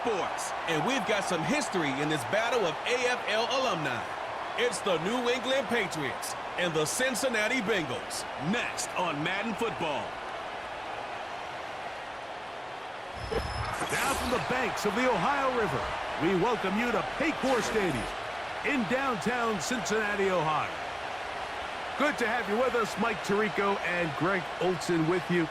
sports, and we've got some history in this battle of AFL alumni. It's the New England Patriots and the Cincinnati Bengals, next on Madden Football. Down from the banks of the Ohio River, we welcome you to Paycor Stadium in downtown Cincinnati, Ohio. Good to have you with us. Mike Tirico and Greg Olson with you.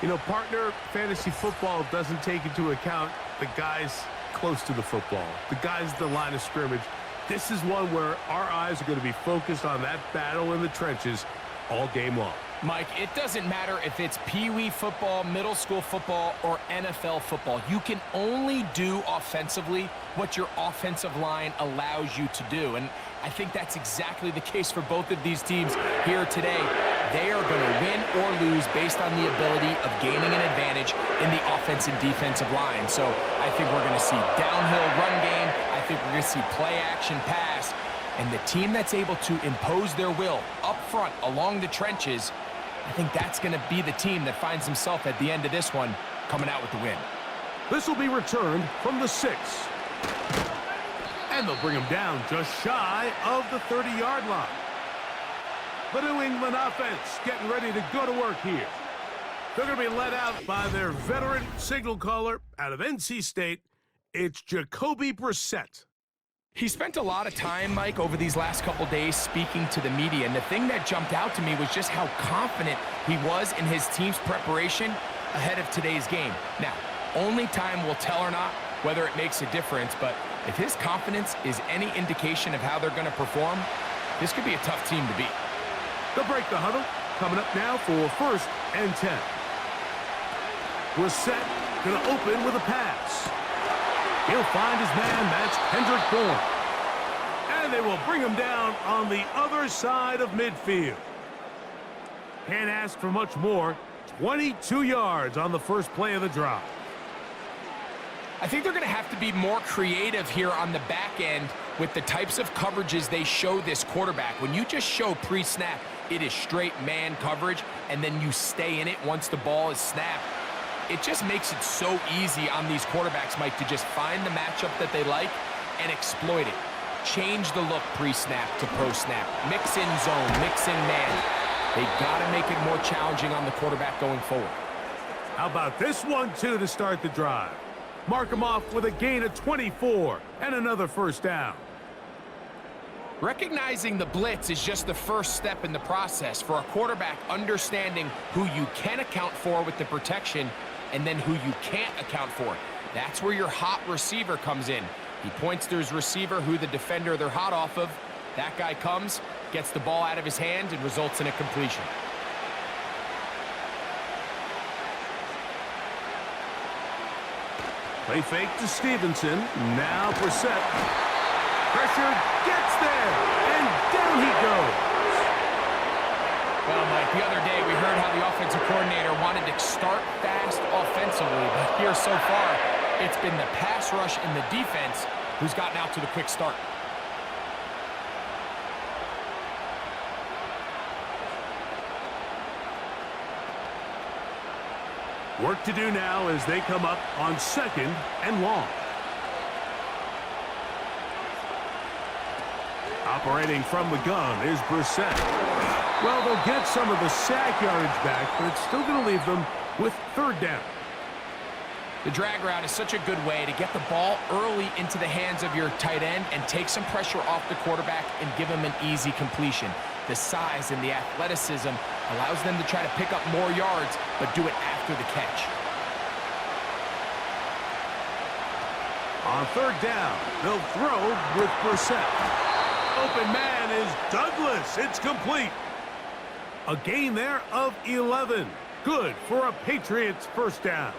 You know, partner, fantasy football doesn't take into account the guys close to the football, the guys at the line of scrimmage. This is one where our eyes are going to be focused on that battle in the trenches all game long. Mike, it doesn't matter if it's Pee-wee football, middle school football, or NFL football. You can only do offensively what your offensive line allows you to do. And I think that's exactly the case for both of these teams here today. They are going to win or lose based on the ability of gaining an advantage in the offense and defensive line. So I think we're going to see downhill run game. I think we're going to see play action pass. And the team that's able to impose their will up front along the trenches, I think that's going to be the team that finds himself at the end of this one coming out with the win. This will be returned from the 6. And they'll bring him down just shy of the 30-yard line. The New England offense getting ready to go to work here. They're going to be led out by their veteran signal caller out of NC State. It's Jacoby Brissett. He spent a lot of time, Mike, over these last couple days speaking to the media, and the thing that jumped out to me was just how confident he was in his team's preparation ahead of today's game. Now, only time will tell or not whether it makes a difference, but if his confidence is any indication of how they're going to perform, this could be a tough team to beat. They'll break the huddle. Coming up now for 1st and 10. Brissett going to open with a pass. He'll find his man, that's Kendrick Bourne. And they will bring him down on the other side of midfield. Can't ask for much more. 22 yards on the first play of the drive. I think they're going to have to be more creative here on the back end with the types of coverages they show this quarterback. When you just show pre-snap, it is straight man coverage, and then you stay in it once the ball is snapped. It just makes it so easy on these quarterbacks, Mike, to just find the matchup that they like and exploit it. Change the look pre-snap to post-snap. Mix in zone, mix in man. They got to make it more challenging on the quarterback going forward. How about this one, too, to start the drive? Mark him off with a gain of 24 and another first down. Recognizing the blitz is just the first step in the process for a quarterback, understanding who you can account for with the protection and then who you can't account for. That's where your hot receiver comes in. He points to his receiver, who the defender they're hot off of. That guy comes, gets the ball out of his hand, and results in a completion. Play fake to Stevenson. Now Brissett. Pressure gets there, and down he goes. Well, Mike, the other day we heard how the offensive coordinator wanted to start fast offensively, but here so far, it's been the pass rush and the defense who's gotten out to the quick start. Work to do now as they come up on 2nd and long. Operating from the gun is Brissett. Well, they'll get some of the sack yardage back, but it's still going to leave them with 3rd down. The drag route is such a good way to get the ball early into the hands of your tight end and take some pressure off the quarterback and give him an easy completion. The size and the athleticism allows them to try to pick up more yards, but do it after the catch. On 3rd down, they'll throw with Brissett. Open man is Douglas. It's complete. A gain there of 11. Good for a Patriots first down.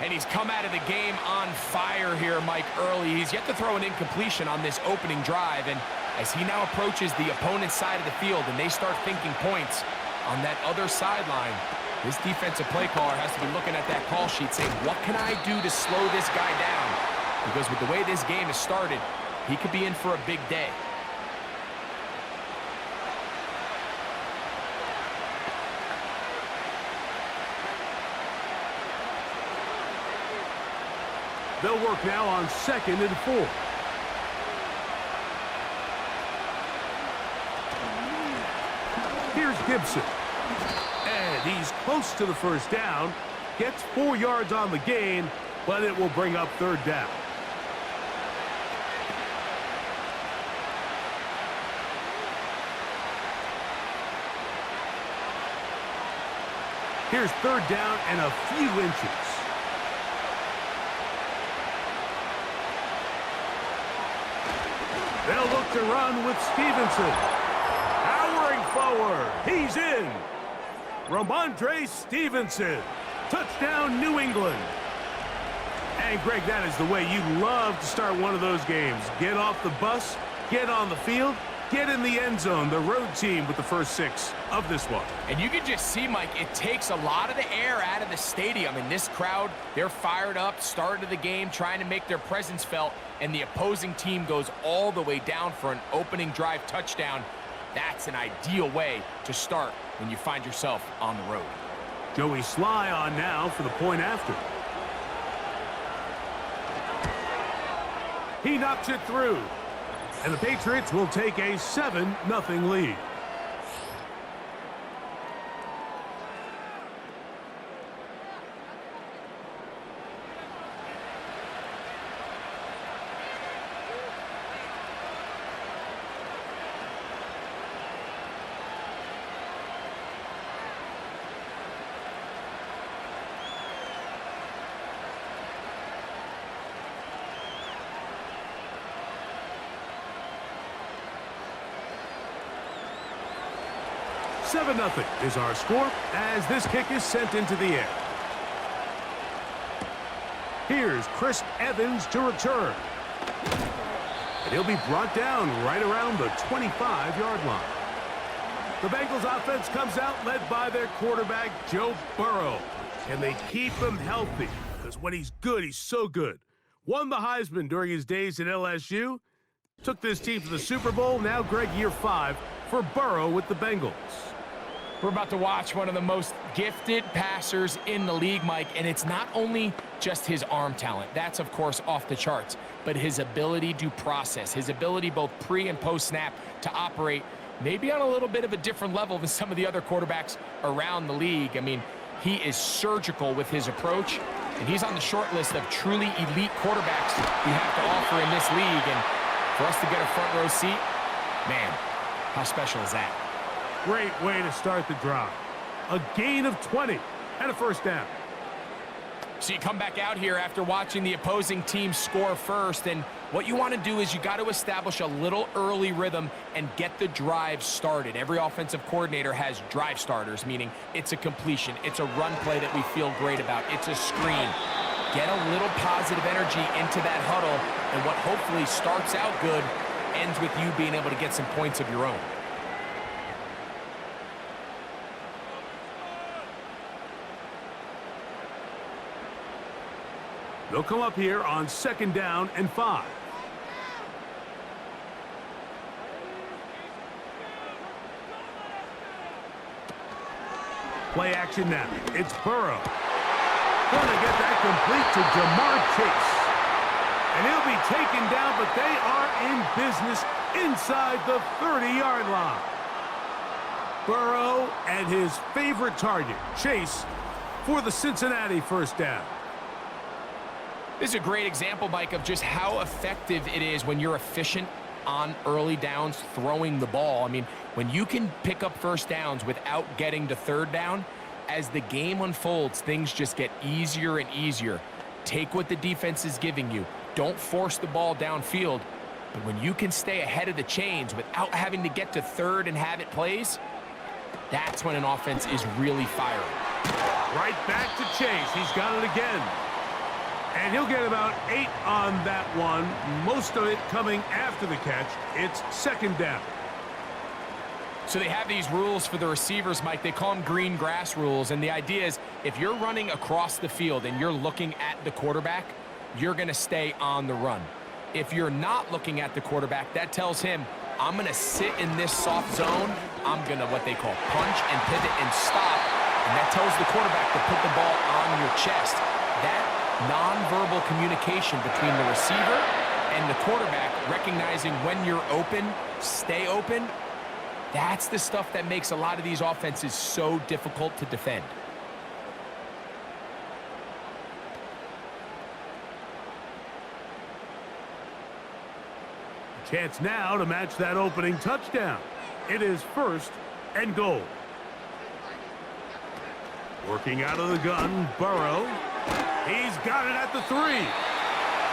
And he's come out of the game on fire here, Mike, early. He's yet to throw an incompletion on this opening drive. And as he now approaches the opponent's side of the field and they start thinking points on that other sideline, this defensive play caller has to be looking at that call sheet saying, what can I do to slow this guy down? Because with the way this game has started, he could be in for a big day. They'll work now on 2nd and 4. Here's Gibson. And he's close to the first down. Gets 4 yards on the gain, but it will bring up 3rd down. Here's 3rd down and a few inches. They'll look to run with Stevenson. Powering forward. He's in. Ramondre Stevenson. Touchdown, New England. And, Greg, that is the way you love to start one of those games. Get off the bus, get on the field, get in the end zone. The road team with the first 6 of this one. And you can just see, Mike, it takes a lot of the air out of the stadium. And this crowd, they're fired up, started the game, trying to make their presence felt. And the opposing team goes all the way down for an opening drive touchdown. That's an ideal way to start when you find yourself on the road. Joey Sly on now for the point after. He knocks it through. And the Patriots will take a 7-0 lead. Seven 0 is our score as this kick is sent into the air. Here's Chris Evans to return. And he'll be brought down right around the 25-yard line. The Bengals offense comes out led by their quarterback, Joe Burrow. And they keep him healthy because when he's good, he's so good. Won the Heisman during his days at LSU. Took this team to the Super Bowl. Now, Greg, year 5 for Burrow with the Bengals. We're about to watch one of the most gifted passers in the league, Mike, and it's not only just his arm talent. That's, of course, off the charts, but his ability to process, his ability both pre- and post-snap to operate maybe on a little bit of a different level than some of the other quarterbacks around the league. I mean, he is surgical with his approach, and he's on the short list of truly elite quarterbacks we have to offer in this league. And for us to get a front row seat, man, how special is that? Great way to start the drive. A gain of 20 and a first down. So you come back out here after watching the opposing team score first, and what you want to do is you got to establish a little early rhythm and get the drive started. Every offensive coordinator has drive starters, meaning it's a completion, it's a run play that we feel great about, it's a screen. Get a little positive energy into that huddle, and what hopefully starts out good ends with you being able to get some points of your own. They'll come up here on 2nd down and 5. Play action now. It's Burrow. Going to get that complete to Jamar Chase. And he'll be taken down, but they are in business inside the 30-yard line. Burrow and his favorite target, Chase, for the Cincinnati first down. This is a great example, Mike, of just how effective it is when you're efficient on early downs throwing the ball. I mean, when you can pick up first downs without getting to 3rd down, as the game unfolds, things just get easier and easier. Take what the defense is giving you. Don't force the ball downfield. But when you can stay ahead of the chains without having to get to 3rd and have it plays, that's when an offense is really firing. Right back to Chase. He's got it again. And he'll get about 8 on that one, most of it coming after the catch. It's 2nd down. So they have these rules for the receivers, Mike. They call them green grass rules, and the idea is if you're running across the field and you're looking at the quarterback, you're going to stay on the run. If you're not looking at the quarterback, that tells him, I'm going to sit in this soft zone. I'm going to what they call punch and pivot and stop, and that tells the quarterback to put the ball on your chest. That nonverbal communication between the receiver and the quarterback, recognizing when you're open, stay open. That's the stuff that makes a lot of these offenses so difficult to defend. Chance now to match that opening touchdown. It is 1st and goal. Working out of the gun, Burrow. He's got it at the 3.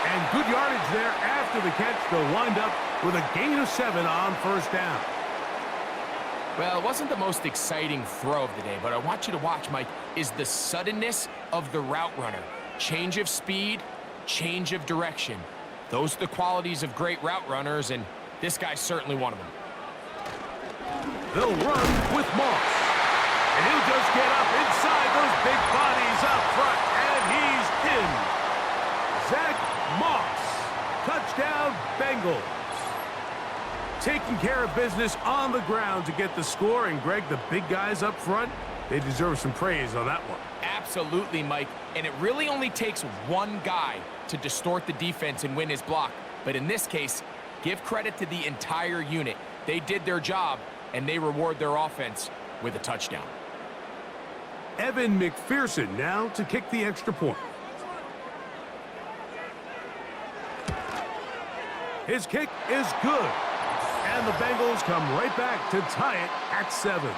And good yardage there after the catch. They'll wind up with a gain of 7 on 1st down. Well, it wasn't the most exciting throw of the day, but I want you to watch, Mike, is the suddenness of the route runner. Change of speed, change of direction. Those are the qualities of great route runners, and this guy's certainly one of them. They'll run with Moss. And he'll just get up inside those big bodies up front, and he's in. Zach Moss. Touchdown, Bengals. Taking care of business on the ground to get the score, and Greg, the big guys up front, they deserve some praise on that one. Absolutely, Mike. And it really only takes one guy to distort the defense and win his block. But in this case, give credit to the entire unit. They did their job, and they reward their offense with a touchdown. Evan McPherson now to kick the extra point. His kick is good. And the Bengals come right back to tie it at 7.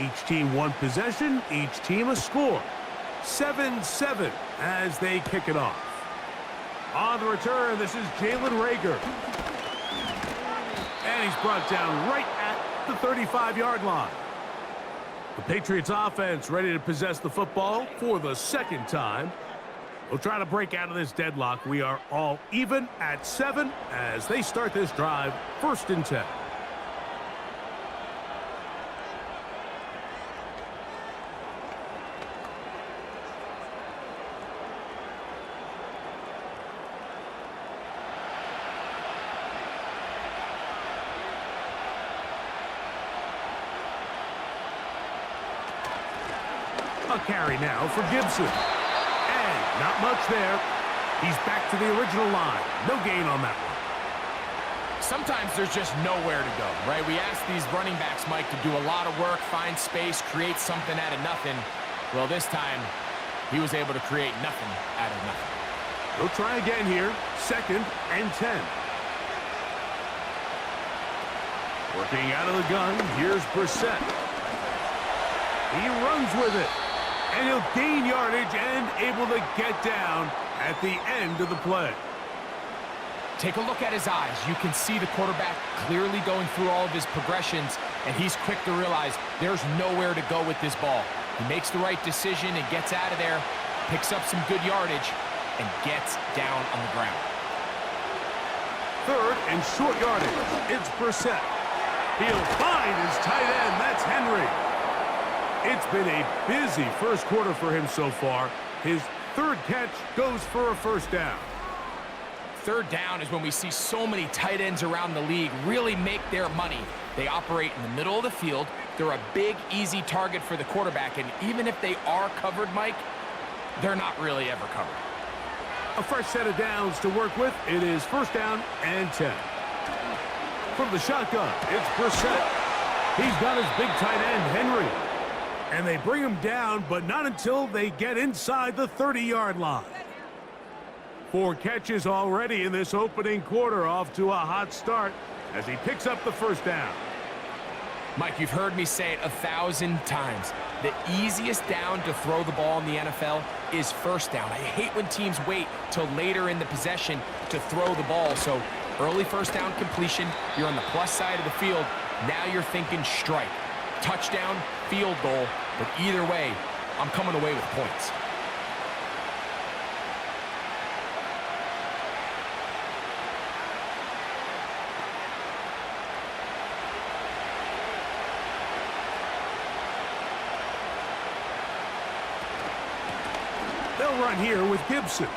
Each team one possession, each team a score. 7-7 as they kick it off. On the return, this is Jalen Reagor. And he's brought down right at the 35-yard line. The Patriots offense ready to possess the football for the 2nd time. We'll try to break out of this deadlock. We are all even at 7 as they start this drive, 1st and 10. A carry now for Gibson. And not much there. He's back to the original line. No gain on that one. Sometimes there's just nowhere to go, right? We ask these running backs, Mike, to do a lot of work, find space, create something out of nothing. Well, this time, he was able to create nothing out of nothing. They'll try again here. 2nd and 10. Working out of the gun, here's Brissett. He runs with it. And he'll gain yardage and able to get down at the end of the play. Take a look at his eyes. You can see the quarterback clearly going through all of his progressions, and he's quick to realize there's nowhere to go with this ball. He makes the right decision and gets out of there, picks up some good yardage, and gets down on the ground. 3rd and short yardage. It's Brissett. He'll find his tight end. That's Henry. It's been a busy 1st quarter for him so far. His 3rd catch goes for a 1st down. 3rd down is when we see so many tight ends around the league really make their money. They operate in the middle of the field. They're a big, easy target for the quarterback, and even if they are covered, Mike, they're not really ever covered. A fresh set of downs to work with. It is 1st down and 10. From the shotgun, it's Brissett. He's got his big tight end, Henry. And they bring him down, but not until they get inside the 30-yard line. 4 catches already in this opening quarter, off to a hot start as he picks up the 1st down. Mike, you've heard me say it 1,000 times. The easiest down to throw the ball in the NFL is 1st down. I hate when teams wait till later in the possession to throw the ball. So early 1st down completion, you're on the plus side of the field. Now you're thinking strike. Touchdown, field goal, but either way, I'm coming away with points. They'll run here with Gibson.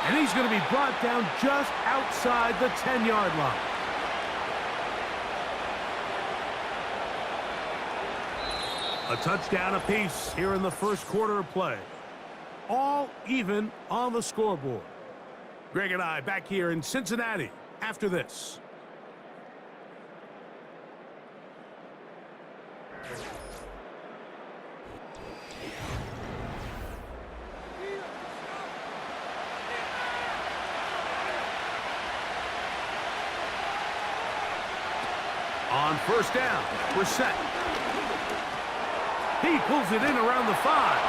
And he's going to be brought down just outside the 10-yard line. A touchdown apiece here in the first quarter of play. All even on the scoreboard. Greg and I back here in Cincinnati after this. On first down, we're set. He pulls it in around the 5.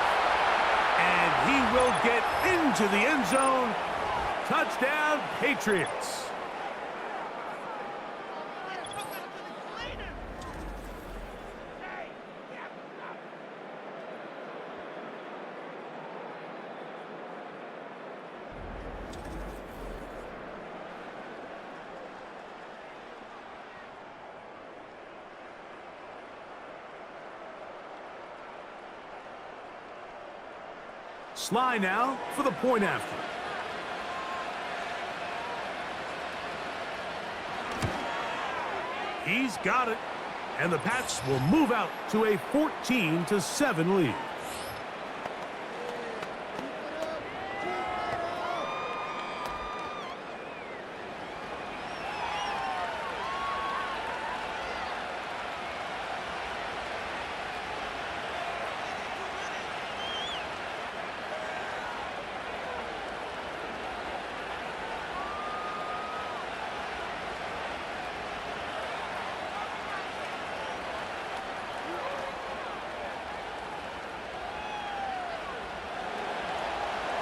And he will get into the end zone. Touchdown, Patriots. Sly now for the point after. He's got it. And the Pats will move out to a 14-7 lead.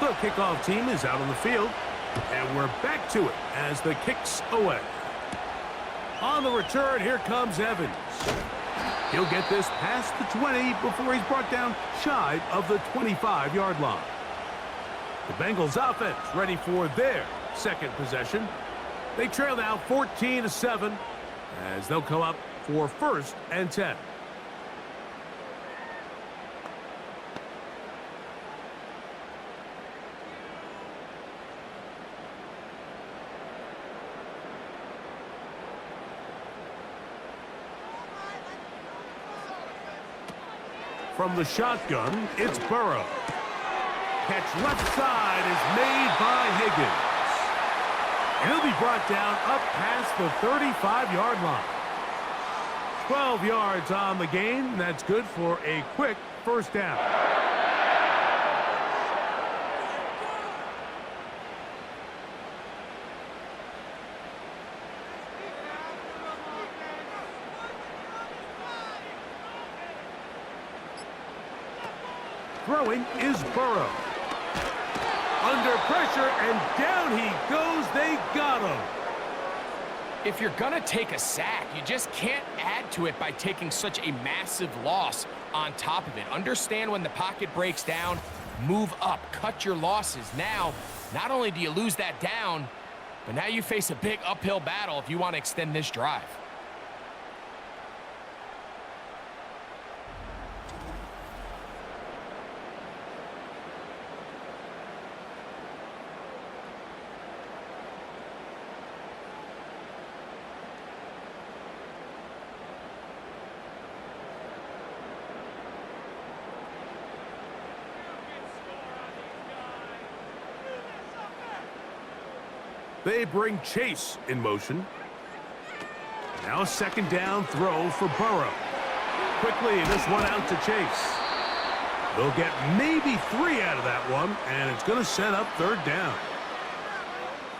The kickoff team is out on the field, and we're back to it as the kick's away. On the return, here comes Evans. He'll get this past the 20 before he's brought down shy of the 25-yard line. The Bengals offense ready for their second possession. They trail now 14-7 as they'll come up for 1st and 10. From the shotgun, it's Burrow. Catch left side is made by Higgins. And he'll be brought down up past the 35-yard line. 12 yards on the game. That's good for a quick first down. Throwing is Burrow. Under pressure, and down he goes. They got him. If you're going to take a sack, you just can't add to it by taking such a massive loss on top of it. Understand when the pocket breaks down, move up, cut your losses. Now, not only do you lose that down, but now you face a big uphill battle if you want to extend this drive. They bring Chase in motion. Now a second down throw for Burrow. Quickly, this one out to Chase. They'll get maybe 3 out of that one, and it's going to set up 3rd down.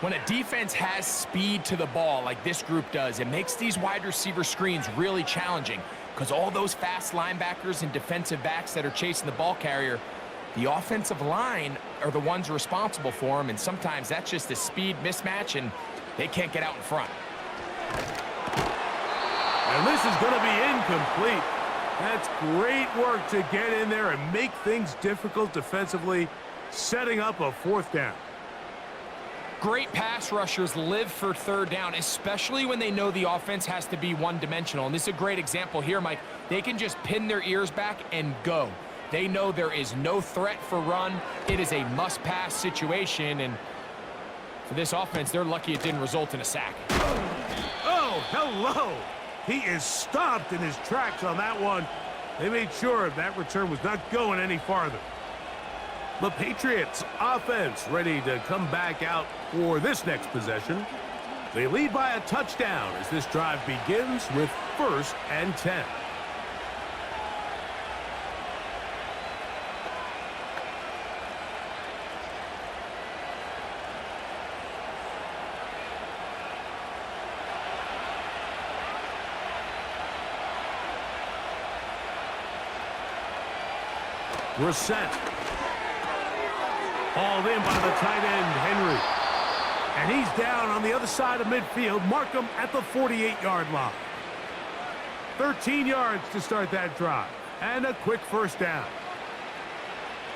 When a defense has speed to the ball like this group does, it makes these wide receiver screens really challenging because all those fast linebackers and defensive backs that are chasing the ball carrier, the offensive line are the ones responsible for them, and sometimes that's just a speed mismatch, and they can't get out in front. And this is going to be incomplete. That's great work to get in there and make things difficult defensively, setting up a 4th down. Great pass rushers live for 3rd down, especially when they know the offense has to be one-dimensional. And this is a great example here, Mike. They can just pin their ears back and go. They know there is no threat for run. It is a must-pass situation, and for this offense, they're lucky it didn't result in a sack. Oh, hello! He is stopped in his tracks on that one. They made sure that return was not going any farther. The Patriots offense ready to come back out for this next possession. They lead by a touchdown as this drive begins with 1st and 10. Brissett. Hauled in by the tight end, Henry. And he's down on the other side of midfield. Mark him at the 48-yard line. 13 yards to start that drive. And a quick 1st down.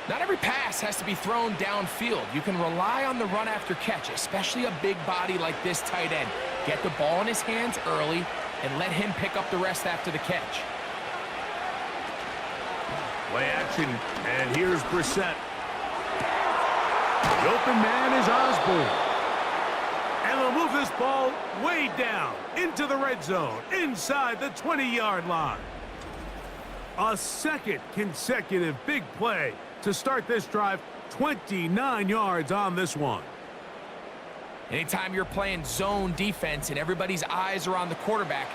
Not every pass has to be thrown downfield. You can rely on the run after catch, especially a big body like this tight end. Get the ball in his hands early and let him pick up the rest after the catch. Play action, and here's Brissett. The open man is Osborne. And they'll move this ball way down into the red zone, inside the 20-yard line. A second consecutive big play to start this drive, 29 yards on this one. Anytime you're playing zone defense and everybody's eyes are on the quarterback,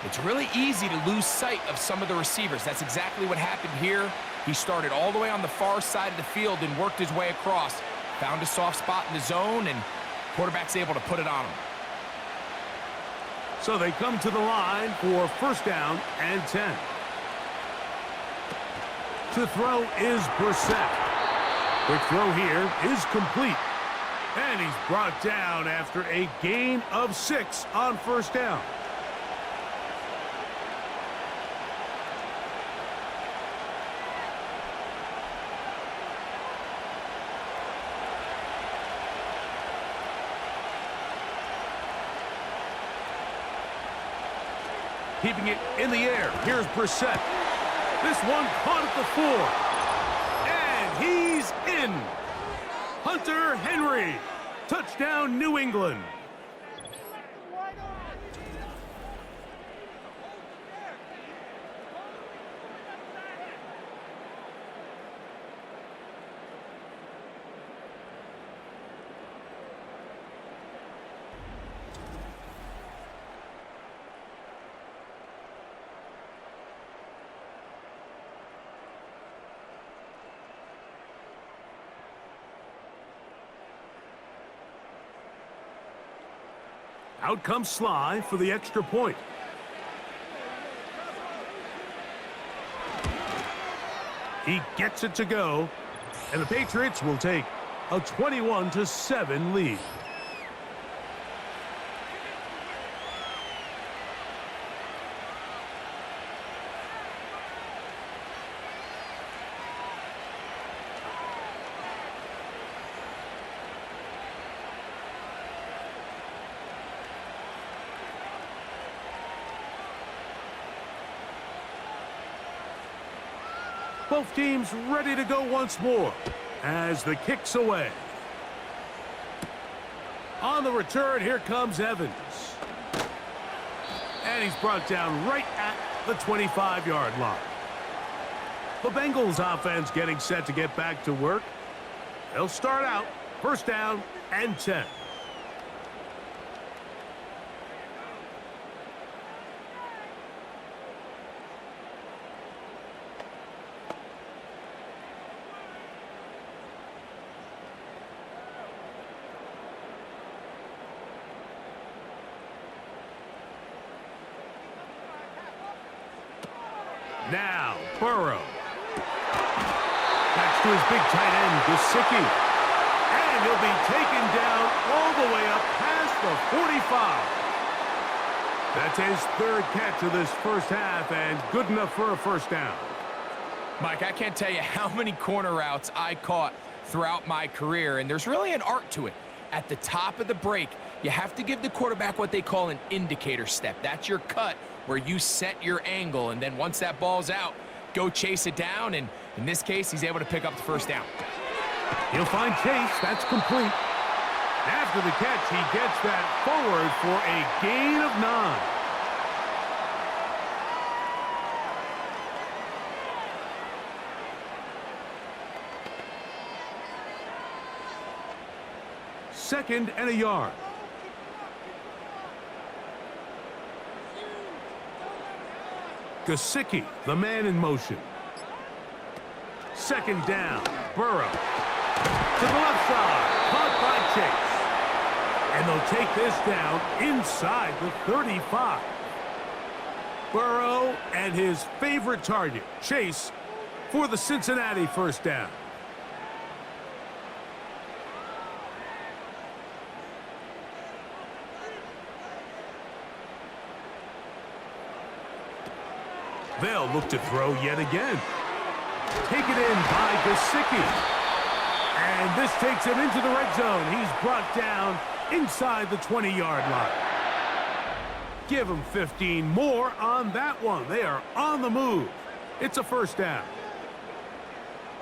it's really easy to lose sight of some of the receivers. That's exactly what happened here. He started all the way on the far side of the field and worked his way across. Found a soft spot in the zone, and quarterback's able to put it on him. So they come to the line for 1st down and 10. To throw is Brissett. Quick throw here is complete. And he's brought down after a gain of 6 on 1st down. Keeping it in the air. Here's Brissett. This one caught at the 4. And he's in. Hunter Henry. Touchdown, New England. Out comes Sly for the extra point. He gets it to go, and the Patriots will take a 21-7 lead. Both teams ready to go once more as the kick's away. On the return, here comes Evans. And he's brought down right at the 25-yard line. The Bengals offense getting set to get back to work. They'll start out 1st down and 10. Now, Burrow. That's to his big tight end, Gesicki. And he'll be taken down all the way up past the 45. That's his 3rd catch of this 1st half, and good enough for a 1st down. Mike, I can't tell you how many corner routes I caught throughout my career, and there's really an art to it. At the top of the break, you have to give the quarterback what they call an indicator step. That's your cut where you set your angle, and then once that ball's out, go chase it down, and In this case, he's able to pick up the first down. He'll find Chase. That's complete. After the catch, he gets that forward for a gain of 9. Second and a yard. Gesicki, the man in motion. Second down, Burrow. To the left side, caught by Chase. And they'll take this down inside the 35. Burrow and his favorite target, Chase, for the Cincinnati first down. They'll look to throw yet again. Taken in by Gesicki. And this takes him into the red zone. He's brought down inside the 20-yard line. Give him 15 more on that one. They are on the move. It's a first down.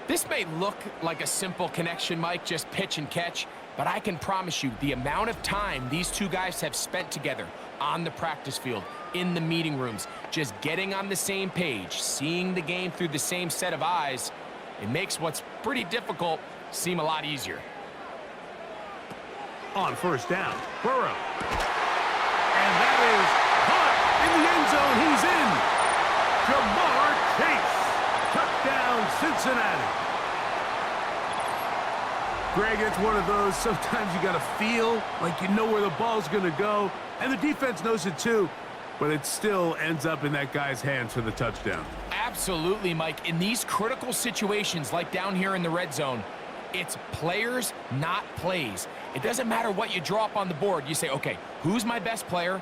This may look like a simple connection, Mike, just pitch and catch, but I can promise you the amount of time these two guys have spent together on the practice field, in the meeting rooms, just getting on the same page, seeing the game through the same set of eyes, it makes what's pretty difficult seem a lot easier. On first down, Burrow. And that is caught in the end zone. He's in. Jamar Chase. Touchdown, Cincinnati. Greg, it's one of those, sometimes you got to feel like you know where the ball's going to go, and the defense knows it too, but it still ends up in that guy's hands for the touchdown. Absolutely, Mike. In these critical situations, like down here in the red zone, it's players, not plays. It doesn't matter what you draw up on the board. You say, okay, who's my best player?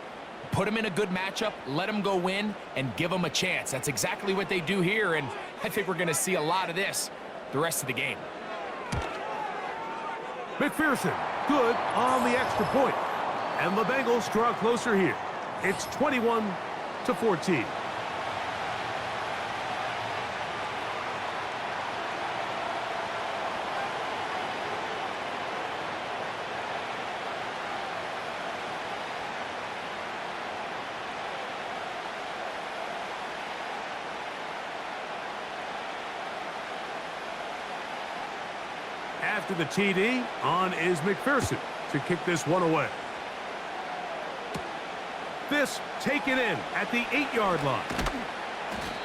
Put him in a good matchup, let him go win, and give him a chance. That's exactly what they do here, and I think we're going to see a lot of this the rest of the game. McPherson, good on the extra point. And the Bengals draw closer here. It's 21-14. After the TD, on is McPherson to kick this one away. This taken in at the 8-yard line.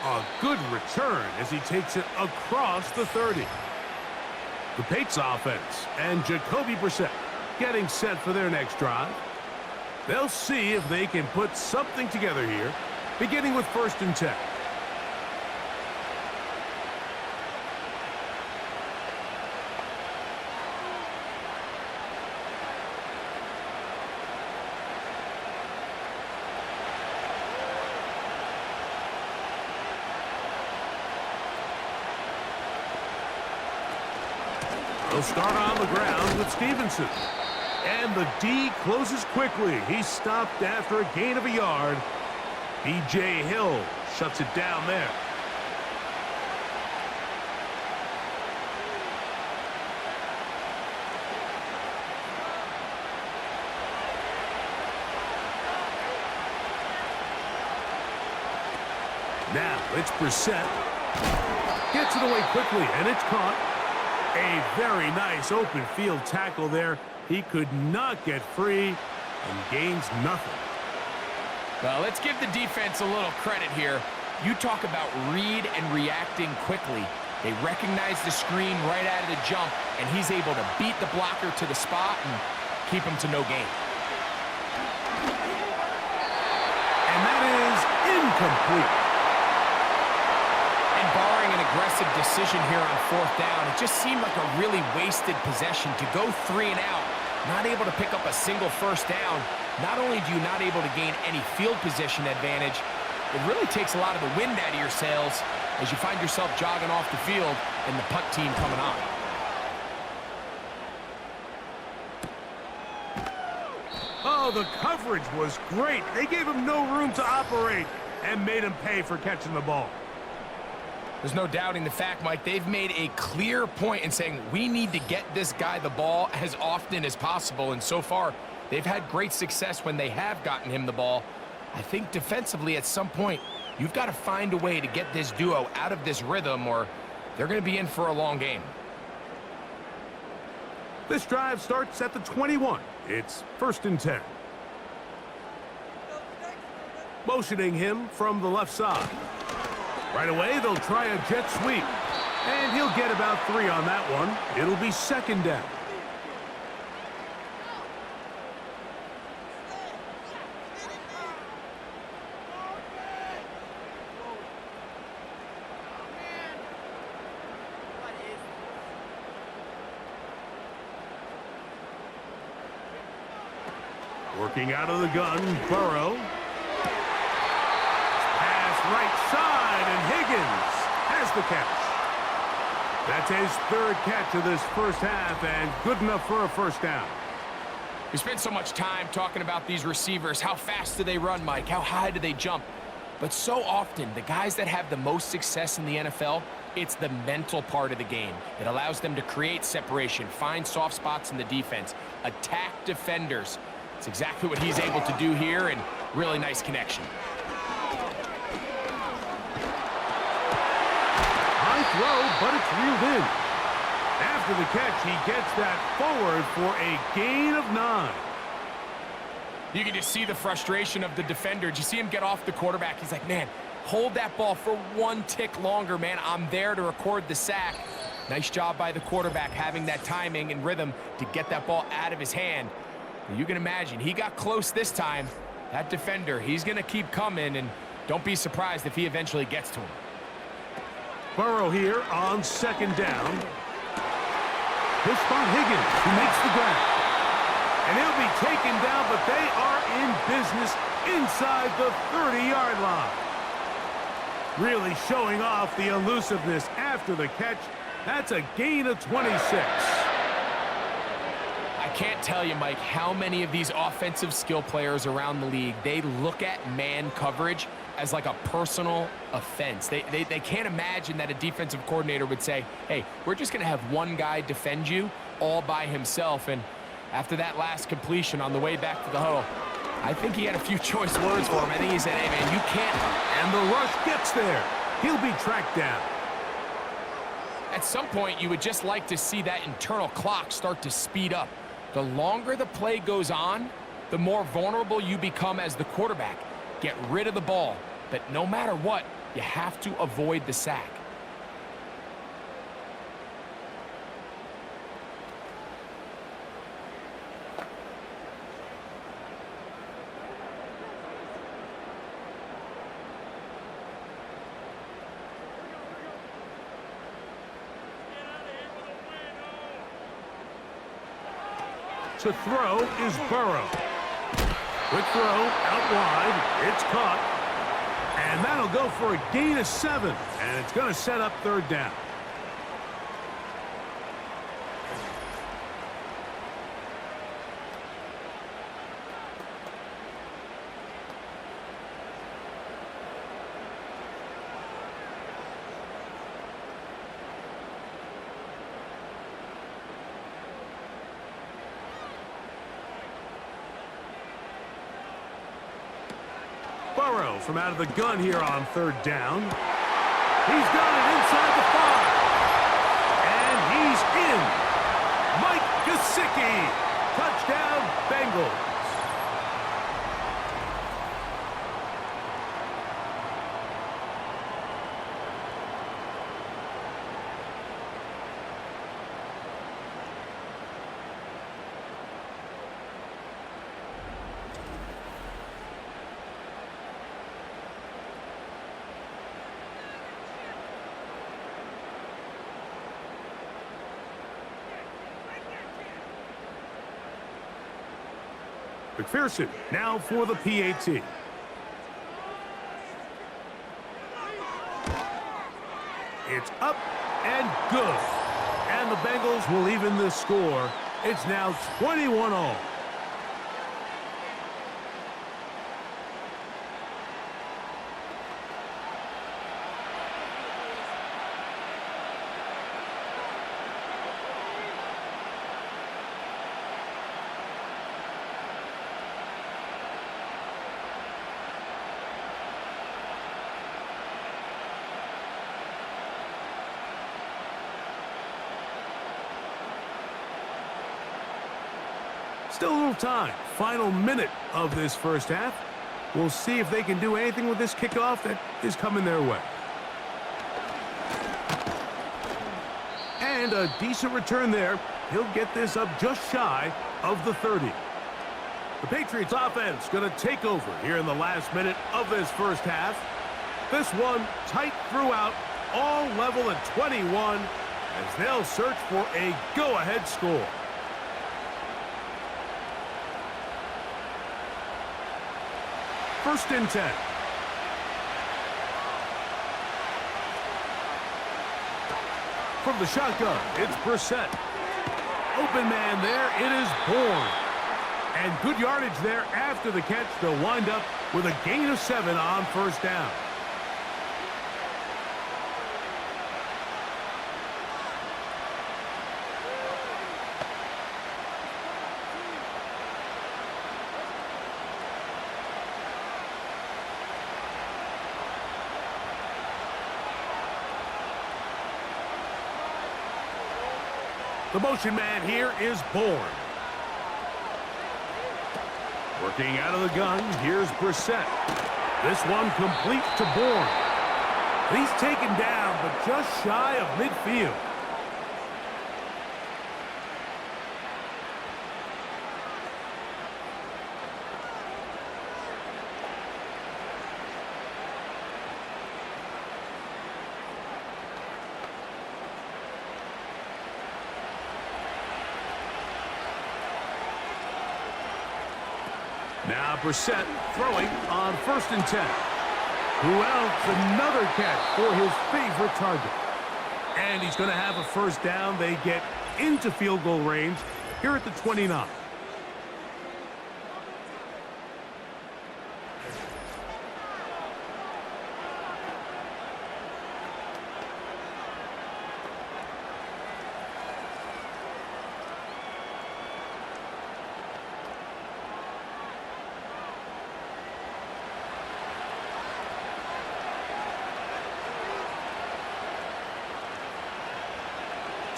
A good return as he takes it across the 30. The Patriots offense and Jacoby Brissett getting set for their next drive. They'll see if they can put something together here, beginning with 1st and 10. They'll start on the ground with Stevenson. And the D closes quickly. He's stopped after a gain of a yard. B.J. Hill shuts it down there. Now it's Brissett. Gets it away quickly, and it's caught. A very nice open field tackle there. He could not get free and gains nothing. Well, let's give the defense a little credit here. You talk about read and reacting quickly. They recognize the screen right out of the jump, and he's able to beat the blocker to the spot and keep him to no gain. And that is incomplete. Barring an aggressive decision here on 4th down, it just seemed like a really wasted possession to go 3 and out, not able to pick up a single 1st down. Not only do you not able to gain any field position advantage, it really takes a lot of the wind out of your sails as you find yourself jogging off the field and the punt team coming on. Oh, the coverage was great. They gave him no room to operate and made him pay for catching the ball. There's no doubting the fact, Mike, they've made a clear point in saying we need to get this guy the ball as often as possible, and so far, they've had great success when they have gotten him the ball. I think defensively at some point, you've got to find a way to get this duo out of this rhythm or they're going to be in for a long game. This drive starts at the 21. It's 1st and 10. Motioning him from the left side. Right away, they'll try a jet sweep. And he'll get about 3 on that one. It'll be 2nd down. Working out of the gun, Burrow. Pass right side, and Higgins has the catch. That's his 3rd catch of this first half, and good enough for a 1st down. We spent so much time talking about these receivers. How fast do they run, Mike? How high do they jump? But so often, the guys that have the most success in the NFL, it's the mental part of the game. It allows them to create separation, find soft spots in the defense, attack defenders. It's exactly what he's able to do here, and really nice connection. High throw, but it's reeled in. After the catch, he gets that forward for a gain of 9. You can just see the frustration of the defender. Did you see him get off the quarterback? He's like, man, hold that ball for 1 tick longer, man. I'm there to record the sack. Nice job by the quarterback having that timing and rhythm to get that ball out of his hand. You can imagine, he got close this time. That defender, he's going to keep coming, and don't be surprised if he eventually gets to him. Burrow here on 2nd down. He'll spot Higgins, who makes the grab. And he'll be taken down, but they are in business inside the 30-yard line. Really showing off the elusiveness after the catch. That's a gain of 26. I can't tell you, Mike, how many of these offensive skill players around the league, they look at man coverage as like a personal offense. They can't imagine that a defensive coordinator would say, hey, we're just going to have one guy defend you all by himself. And after that last completion on the way back to the huddle, I think he had a few choice words for him. I think he said, hey, man, you can't. And the rush gets there. He'll be tracked down. At some point, you would just like to see that internal clock start to speed up. The longer the play goes on, the more vulnerable you become as the quarterback. Get rid of the ball, but no matter what, you have to avoid the sack. To throw is Burrow. Quick throw out wide. It's caught. And that'll go for a gain of 7. And it's going to set up 3rd down. Burrow from out of the gun here on 3rd down. He's got it inside the 5. And he's in. Mike Gesicki. Touchdown, Bengals. McPherson now for the PAT. It's up and good. And the Bengals will even this score. It's now 21-all. Still a little time. Final minute of this first half. We'll see if they can do anything with this kickoff that is coming their way. And a decent return there. He'll get this up just shy of the 30. The Patriots offense going to take over here in the last minute of this first half. This one tight throughout, all level at 21, as they'll search for a go-ahead score. First and 10. From the shotgun, it's Brissett. Open man there, it is Bourne. And good yardage there after the catch. They'll wind up with a gain of 7 on first down. The motion man here is Bourne. Working out of the gun, here's Brissett. This one complete to Bourne. He's taken down, but just shy of midfield. Now Brissett throwing on first and 10. Who else? Another catch for his favorite target. And he's going to have a first down. They get into field goal range here at the 29.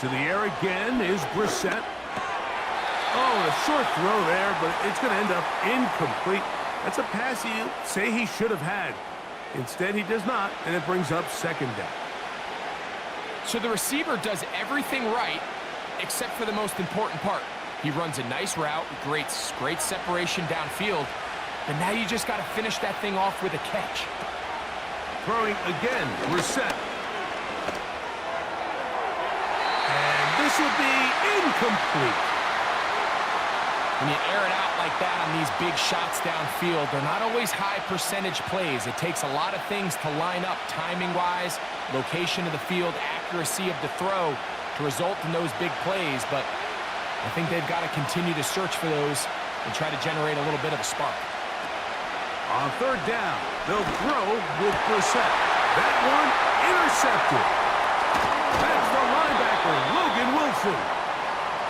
To the air again is Brissett. Oh, a short throw there, but it's going to end up incomplete. That's a pass he'll say he should have had. Instead, he does not, and it brings up second down. So the receiver does everything right, except for the most important part. He runs a nice route, great separation downfield, but now you just got to finish that thing off with a catch. Throwing again, Brissett. This will be incomplete. When you air it out like that on these big shots downfield, they're not always high percentage plays. It takes a lot of things to line up timing-wise, location of the field, accuracy of the throw to result in those big plays. But I think they've got to continue to search for those and try to generate a little bit of a spark. On third down, they'll throw with Brissett. That one intercepted. That's the linebacker, Logan Wilson.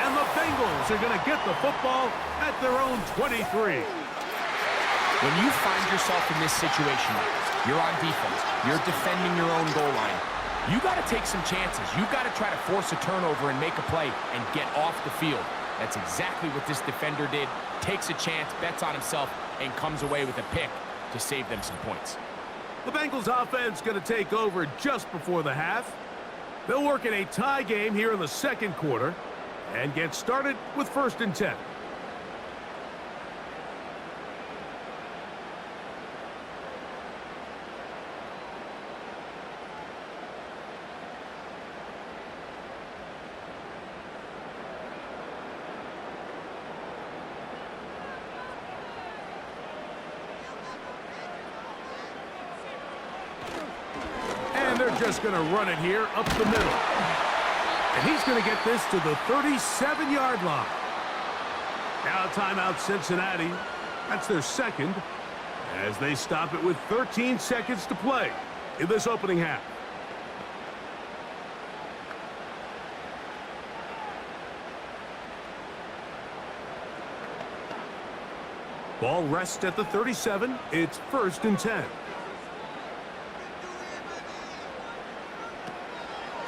And the Bengals are going to get the football at their own 23. When you find yourself in this situation, you're on defense, you're defending your own goal line, you got to take some chances. You got to try to force a turnover and make a play and get off the field. That's exactly what this defender did. Takes a chance, bets on himself, and comes away with a pick to save them some points. The Bengals offense going to take over just before the half. They'll work in a tie game here in the second quarter and get started with first and 10. They're just going to run it here up the middle. And he's going to get this to the 37-yard line. Now timeout Cincinnati. That's their second as they stop it with 13 seconds to play in this opening half. Ball rests at the 37. It's first and 10.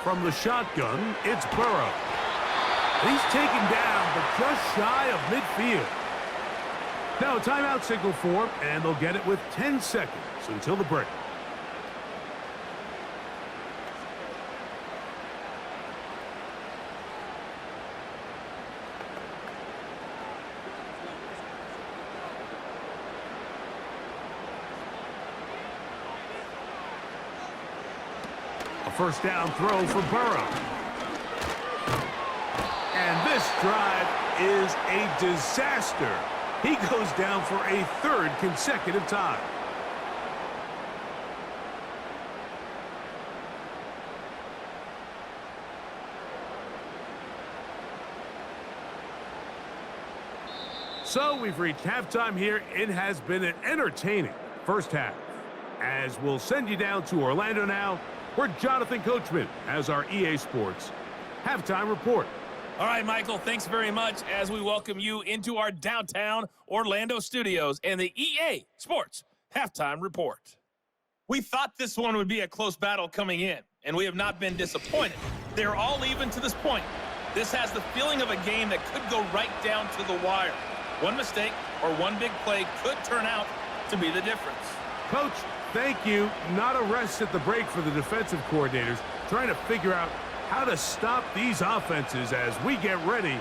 From the shotgun, it's Burrow. He's taken down, but just shy of midfield. Now a timeout signal for him, and they'll get it with 10 seconds until the break. A first down throw for Burrow. And this drive is a disaster. He goes down for a third consecutive time. So we've reached halftime here. It has been an entertaining first half. As we'll send you down to Orlando now, where Jonathan Coachman has our EA Sports halftime report. All right, Michael, thanks very much as we welcome you into our downtown Orlando studios and the EA Sports halftime report. We thought this one would be a close battle coming in, and we have not been disappointed. They're all even to this point. This has the feeling of a game that could go right down to the wire. One mistake or one big play could turn out to be the difference. Coach, thank you. Not a rest at the break for the defensive coordinators, trying to figure out how to stop these offenses as we get ready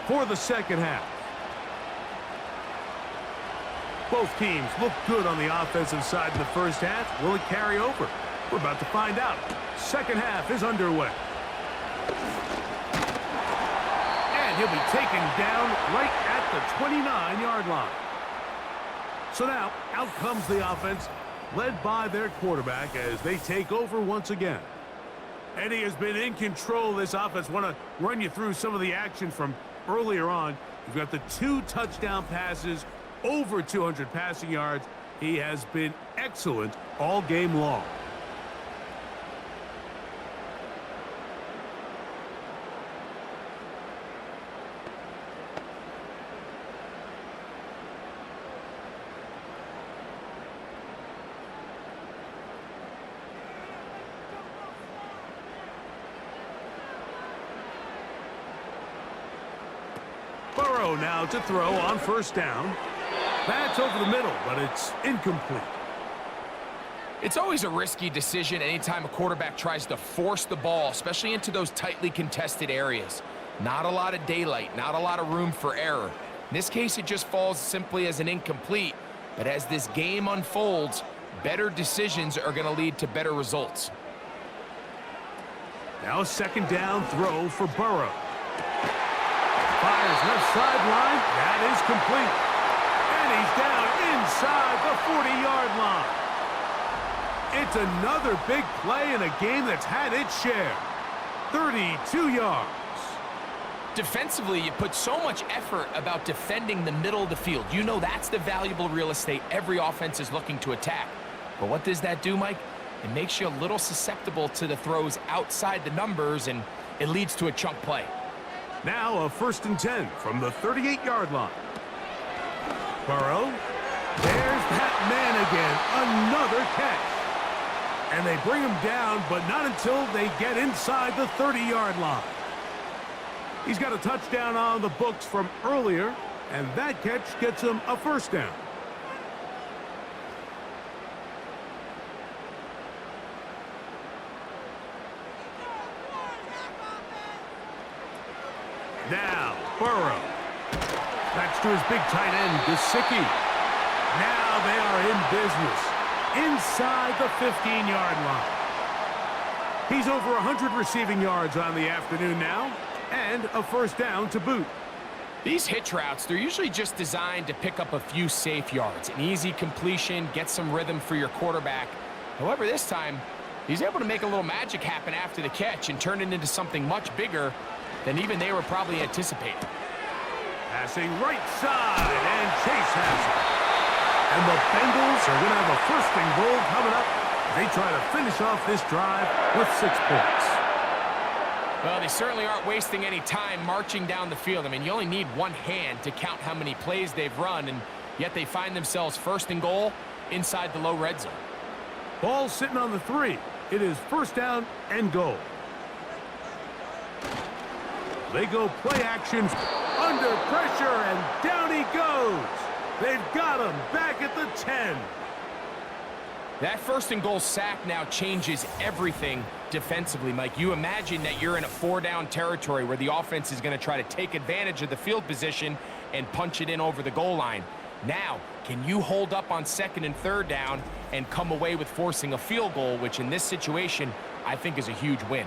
for the second half. Both teams look good on the offensive side in the first half. Will it carry over? We're about to find out. Second half is underway. And he'll be taken down right at the 29-yard line. So now, out comes the offense, led by their quarterback as they take over once again. And he has been in control of this offense. Want to run you through some of the action from earlier on. You've got the 2 touchdown passes, over 200 passing yards. He has been excellent all game long. Burrow now to throw on first down. That's over the middle, but it's incomplete. It's always a risky decision anytime a quarterback tries to force the ball, especially into those tightly contested areas. Not a lot of daylight, not a lot of room for error. In this case, it just falls simply as an incomplete. But as this game unfolds, better decisions are going to lead to better results. Now a second down throw for Burrow. Fires left sideline. That is complete. And he's down inside the 40-yard line. It's another big play in a game that's had its share. 32 yards. Defensively, you put so much effort about defending the middle of the field. You know that's the valuable real estate every offense is looking to attack. But what does that do, Mike? It makes you a little susceptible to the throws outside the numbers, and it leads to a chunk play. Now a 1st and 10 from the 38-yard line. Burrow, there's that man again, another catch. And they bring him down, but not until they get inside the 30-yard line. He's got a touchdown on the books from earlier, and that catch gets him a first down. Now, Burrow. That's to his big tight end, Gesicki. Now they are in business. Inside the 15-yard line. He's over 100 receiving yards on the afternoon now, and a first down to boot. These hitch routes, they're usually just designed to pick up a few safe yards. An easy completion, get some rhythm for your quarterback. However, this time, he's able to make a little magic happen after the catch and turn it into something much bigger than even they were probably anticipating. Passing right side, and Chase has it. And the Bengals are going to have a 1st and goal coming up. They try to finish off this drive with 6 points. Well, they certainly aren't wasting any time marching down the field. I mean, you only need one hand to count how many plays they've run, and yet they find themselves 1st and goal inside the low red zone. Ball sitting on the 3. It is 1st down and goal. They go play action under pressure, and down he goes. They've got him back at the 10. That 1st and goal sack now changes everything defensively, Mike. You imagine that you're in a 4-down territory where the offense is going to try to take advantage of the field position and punch it in over the goal line. Now, can you hold up on 2nd and 3rd down and come away with forcing a field goal, which in this situation, I think is a huge win.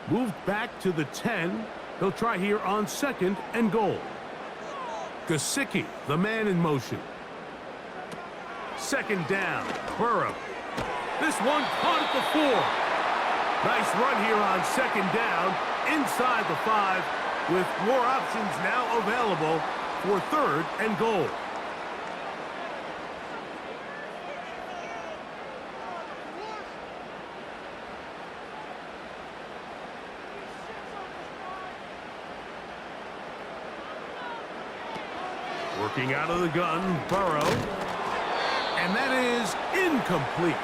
Moved back to the 10. They'll try here on 2nd and goal. Gesicki, the man in motion. 2nd down, Burrow. This one caught at the 4. Nice run here on 2nd down, inside the 5, with more options now available for 3rd and goal. Working out of the gun, Burrow. And that is incomplete.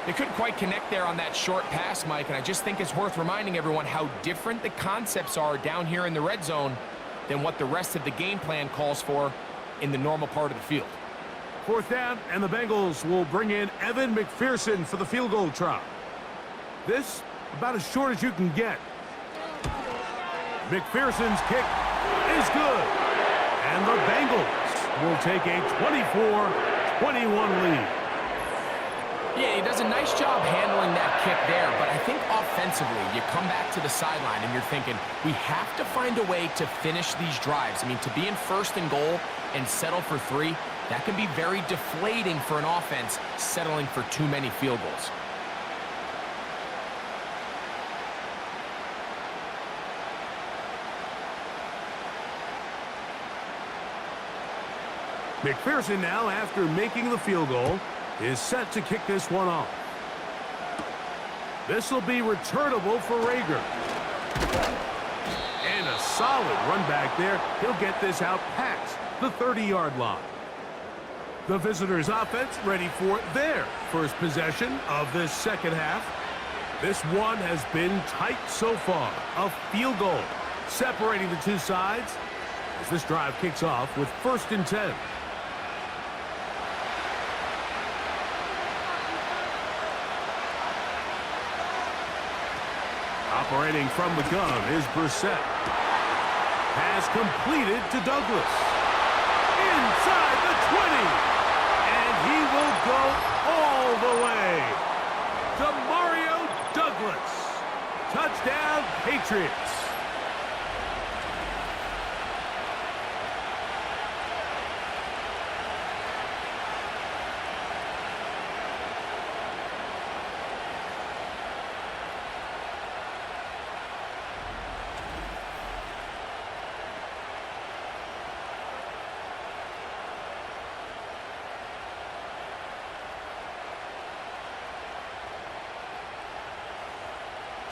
They couldn't quite connect there on that short pass, Mike, and I just think it's worth reminding everyone how different the concepts are down here in the red zone than what the rest of the game plan calls for in the normal part of the field. 4th down, and the Bengals will bring in Evan McPherson for the field goal try. This, about as short as you can get. McPherson's kick is good. And the Bengals will take a 24-21 lead. Yeah, he does a nice job handling that kick there, but I think offensively, you come back to the sideline and you're thinking, we have to find a way to finish these drives. I mean, to be in 1st and goal and settle for 3, that can be very deflating for an offense settling for too many field goals. McPherson now, after making the field goal, is set to kick this one off. This will be returnable for Rager. And a solid run back there. He'll get this out past the 30-yard line. The visitors' offense ready for their first possession of this 2nd half. This one has been tight so far. A field goal separating the two sides as this drive kicks off with 1st and 10. Operating from the gun is Brissett. Pass completed to Douglas. Inside the 20. And he will go all the way. Demario Douglas. Touchdown, Patriots.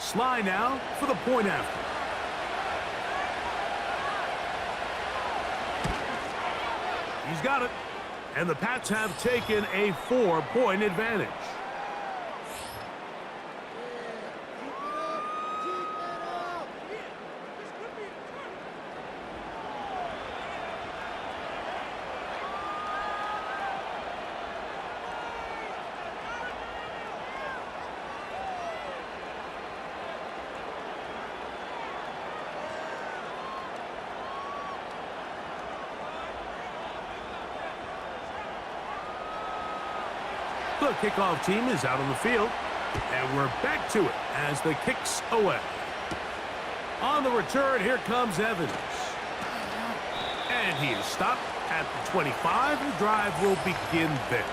Sly now for the point after. He's got it. And the Pats have taken a 4-point advantage. The kickoff team is out on the field, and we're back to it as the kick's away. On the return, here comes Evans. And he is stopped at the 25. The drive will begin there.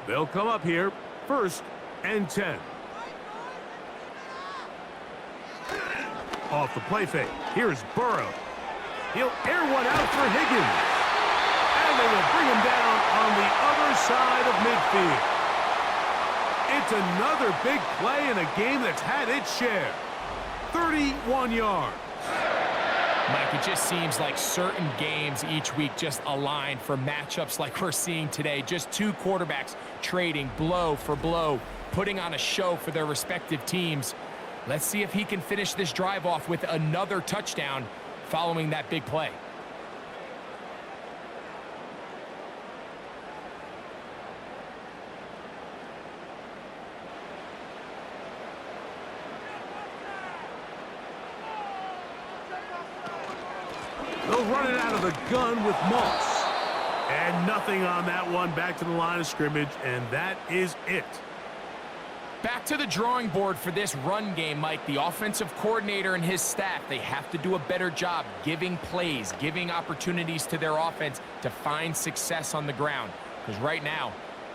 They'll come up here 1st and 10. Off the play fake. Here's Burrow. He'll air one out for Higgins. And they will bring him down on the other side of midfield. It's another big play in a game that's had its share. 31 yards. Mike, it just seems like certain games each week just align for matchups like we're seeing today. Just two quarterbacks trading blow for blow, putting on a show for their respective teams. Let's see if he can finish this drive off with another touchdown following that big play. They'll run it out of the gun with Moss. And nothing on that one. Back to the line of scrimmage, and that is it. Back to the drawing board for this run game, Mike. The offensive coordinator and his staff, they have to do a better job giving plays, giving opportunities to their offense to find success on the ground. Because right now,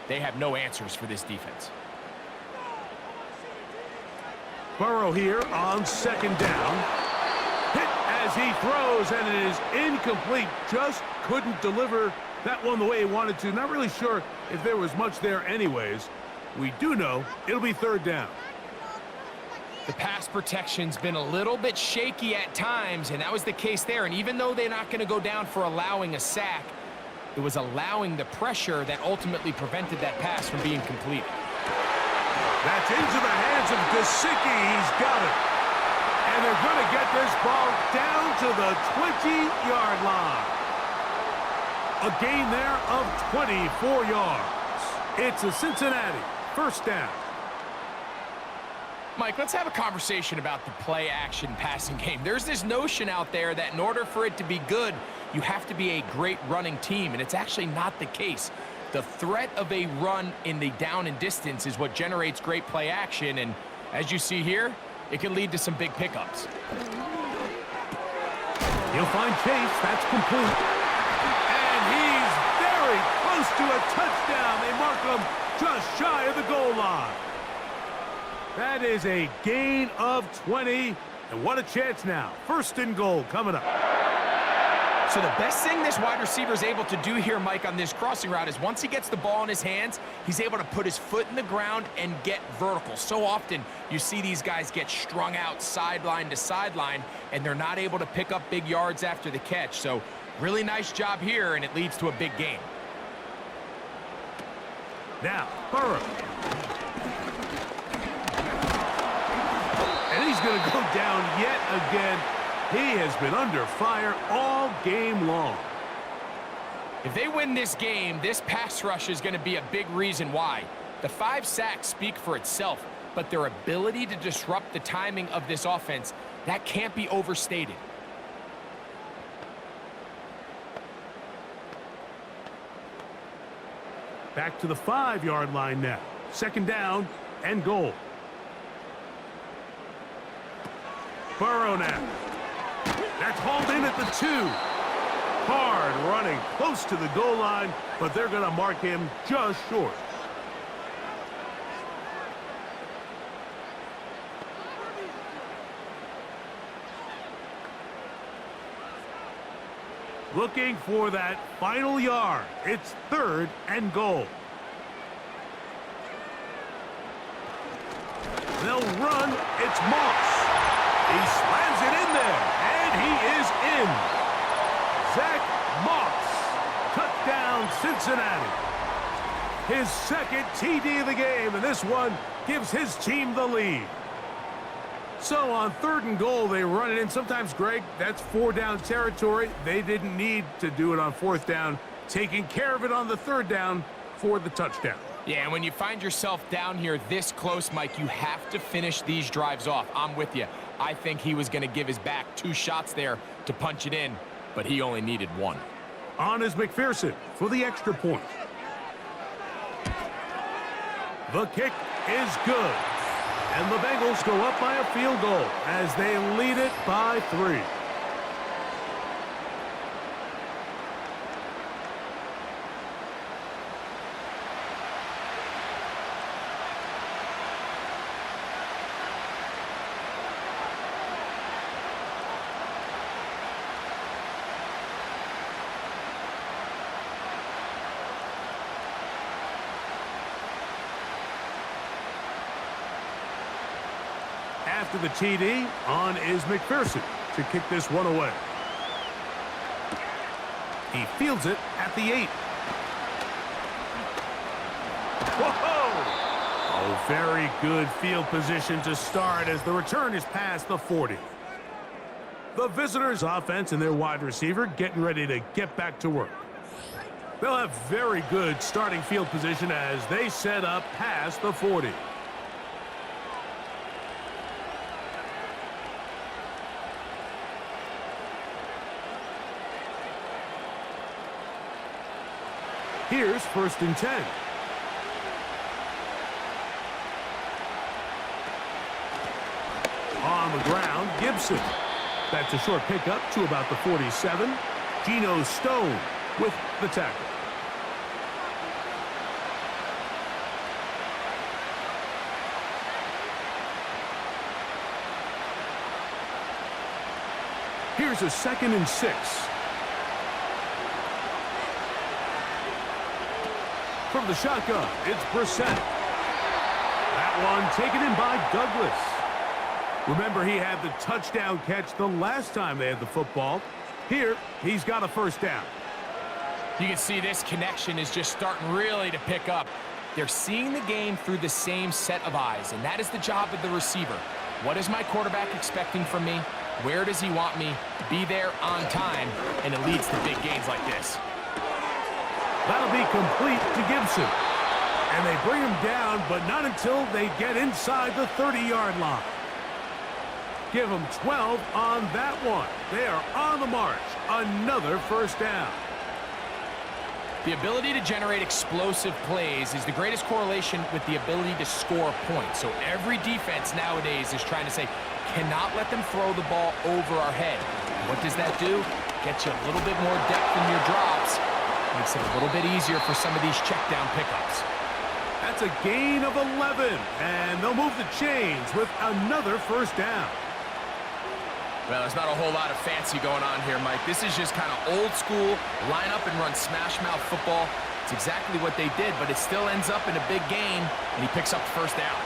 they have no answers for this defense. Burrow here on second down. Hit as he throws, and it is incomplete. Just couldn't deliver that one the way he wanted to. Not really sure if there was much there anyways. We do know it'll be third down. The pass protection's been a little bit shaky at times, and that was the case there. And even though they're not going to go down for allowing a sack, it was allowing the pressure that ultimately prevented that pass from being completed. That's into the hands of Gesicki. He's got it. And they're going to get this ball down to the 20-yard line. A gain there of 24 yards. It's a Cincinnati first down. Mike, let's have a conversation about the play-action passing game. There's this notion out there that in order for it to be good, you have to be a great running team, and it's actually not the case. The threat of a run in the down and distance is what generates great play action, and as you see here, it can lead to some big pickups. He'll find Chase. That's complete. And he's very close to a touchdown. They mark him just shy of the goal line. That is a gain of 20. And what a chance now. First and goal coming up. So the best thing this wide receiver is able to do here, Mike, on this crossing route is once he gets the ball in his hands, he's able to put his foot in the ground and get vertical. So often you see these guys get strung out sideline to sideline, and they're not able to pick up big yards after the catch. So really nice job here, and it leads to a big gain. Now, Burrow. And he's going to go down yet again. He has been under fire all game long. If they win this game, this pass rush is going to be a big reason why. The 5 sacks speak for itself, but their ability to disrupt the timing of this offense, that can't be overstated. Back to the 5-yard line now. Second down and goal. Burrow now. That's hauled in at the 2. Hard running close to the goal line, but they're going to mark him just short. Looking for that final yard. It's third and goal. They'll run. It's Moss. He slams it in there, and he is in. Zach Moss, touchdown Cincinnati. His second TD of the game, and this one gives his team the lead. So on third and goal, they run it in. Sometimes, Greg, that's 4-down territory. They didn't need to do it on 4th down, taking care of it on the 3rd down for the touchdown. Yeah, and when you find yourself down here this close, Mike, you have to finish these drives off. I'm with you. I think he was going to give his back 2 shots there to punch it in, but he only needed 1. On is McPherson for the extra point. The kick is good. And the Bengals go up by a field goal as they lead it by 3. After the TD, on is McPherson to kick this one away. He fields it at the 8. Whoa! Oh, very good field position to start as the return is past the 40. The visitors' offense and their wide receiver getting ready to get back to work. They'll have very good starting field position as they set up past the 40. Here's 1st and 10. On the ground, Gibson. That's a short pickup to about the 47. Geno Stone with the tackle. Here's a 2nd and 6. From the shotgun, it's Brissett. That one taken in by Douglas. Remember, he had the touchdown catch the last time they had the football. Here, he's got a 1st down. You can see this connection is just starting really to pick up. They're seeing the game through the same set of eyes, and that is the job of the receiver. What is my quarterback expecting from me? Where does he want me? Be there on time, and it leads to big gains like this. That'll be complete to Gibson. And they bring him down, but not until they get inside the 30-yard line. Give them 12 on that one. They are on the march. Another 1st down. The ability to generate explosive plays is the greatest correlation with the ability to score points. So every defense nowadays is trying to say, cannot let them throw the ball over our head. What does that do? Gets you a little bit more depth in your drops. Makes it a little bit easier for some of these check down pickups. That's a gain of 11, and they'll move the chains with another 1st down. Well, there's not a whole lot of fancy going on here, Mike. This is just kind of old school, line up and run smash mouth football. It's exactly what they did, but it still ends up in a big game, and he picks up the 1st down.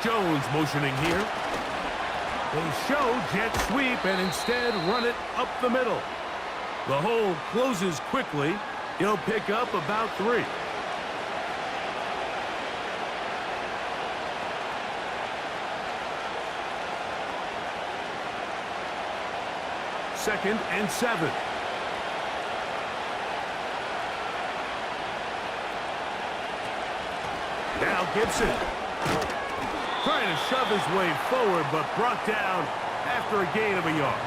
Jones motioning here. They show jet sweep and instead run it up the middle. The hole closes quickly. He'll pick up about 3. Second and 7. Now Gibson. Trying to shove his way forward, but brought down after a gain of a yard.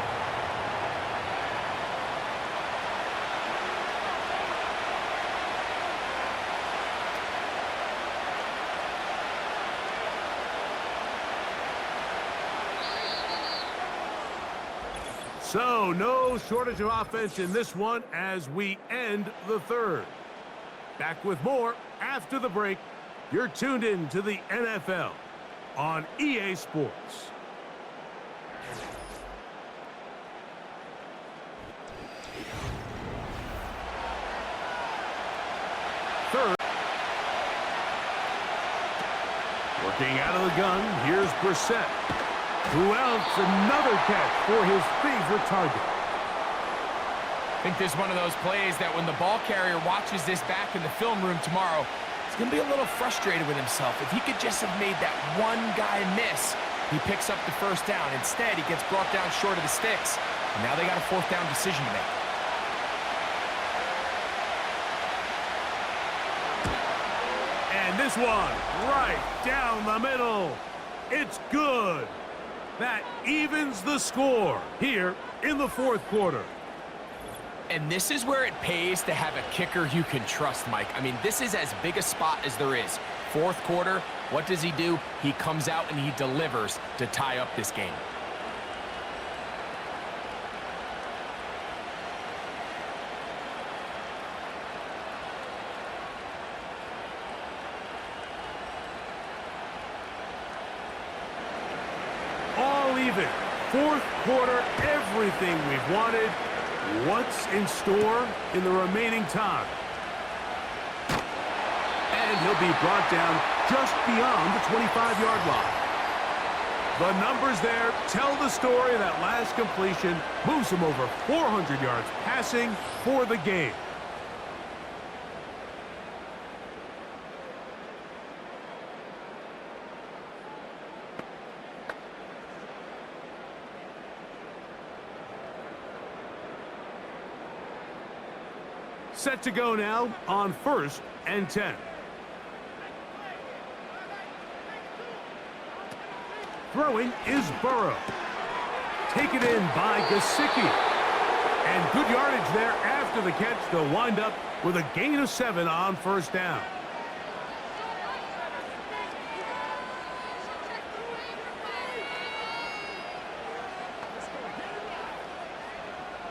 So, no shortage of offense in this one as we end the 3rd. Back with more after the break. You're tuned in to the NFL on EA Sports. Third. Working out of the gun, here's Brissett. Who else? Another catch for his favorite target. I think this is one of those plays that when the ball carrier watches this back in the film room tomorrow, he's going to be a little frustrated with himself. If he could just have made that one guy miss, he picks up the 1st down. Instead, he gets brought down short of the sticks. And now they got a 4th down decision to make. And this one, right down the middle. It's good. That evens the score here in the 4th quarter. And this is where it pays to have a kicker you can trust, Mike. I mean, this is as big a spot as there is. 4th quarter, what does he do? He comes out and he delivers to tie up this game. All even. 4th quarter, everything we've wanted. What's in store in the remaining time? And he'll be brought down just beyond the 25-yard line. The numbers there tell the story. That last completion moves him over 400 yards passing for the game. Set to go now on 1st and 10. Throwing is Burrow. Taken in by Gesicki. And good yardage there after the catch. They'll wind up with a gain of 7 on 1st down.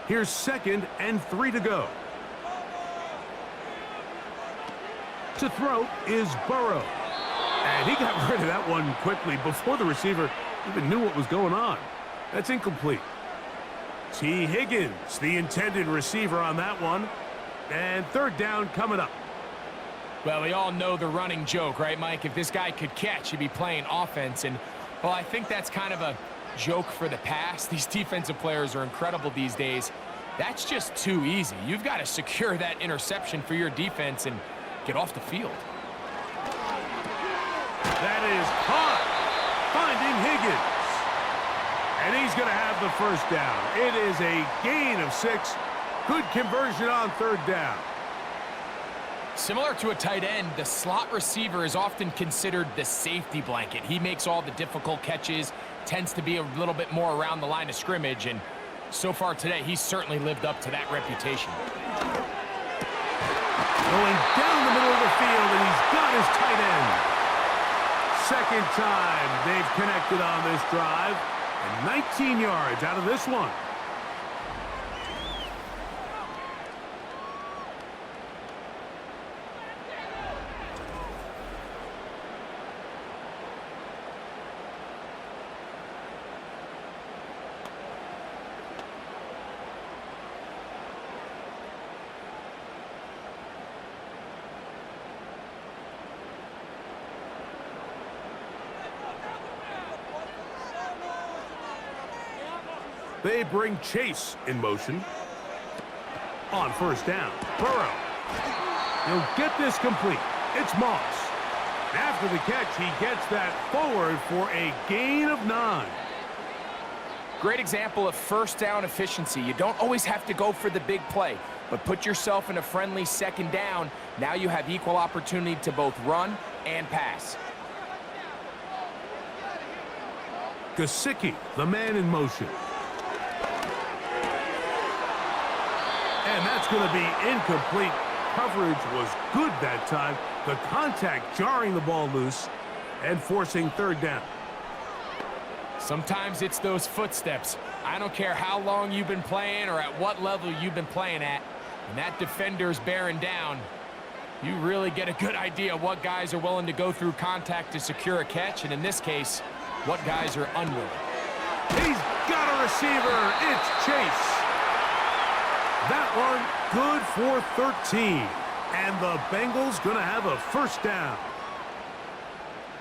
Here's 2nd and 3 to go. To throw is Burrow. And he got rid of that one quickly before the receiver even knew what was going on. That's incomplete. T. Higgins, the intended receiver on that one. And 3rd down coming up. Well, we all know the running joke, right, Mike? If this guy could catch, he'd be playing offense. And, well, I think that's kind of a joke for the past. These defensive players are incredible these days. That's just too easy. You've got to secure that interception for your defense and get off the field. That is caught. Finding Higgins. And he's going to have the 1st down. It is a gain of 6. Good conversion on 3rd down. Similar to a tight end, the slot receiver is often considered the safety blanket. He makes all the difficult catches, tends to be a little bit more around the line of scrimmage, and so far today, he's certainly lived up to that reputation. Going down the middle of the field, and he's got his tight end. 2nd time they've connected on this drive, and 19 yards out of this one. They bring Chase in motion. On 1st down, Burrow. He'll get this complete. It's Moss. After the catch, he gets that forward for a gain of 9. Great example of 1st down efficiency. You don't always have to go for the big play, but put yourself in a friendly 2nd down. Now you have equal opportunity to both run and pass. Gesicki, the man in motion. And that's going to be incomplete. Coverage was good that time. The contact jarring the ball loose and forcing 3rd down. Sometimes it's those footsteps. I don't care how long you've been playing or at what level you've been playing at. When that defender's bearing down, you really get a good idea what guys are willing to go through contact to secure a catch, and in this case, what guys are unwilling. He's got a receiver. It's Chase. That one good for 13. And the Bengals going to have a 1st down.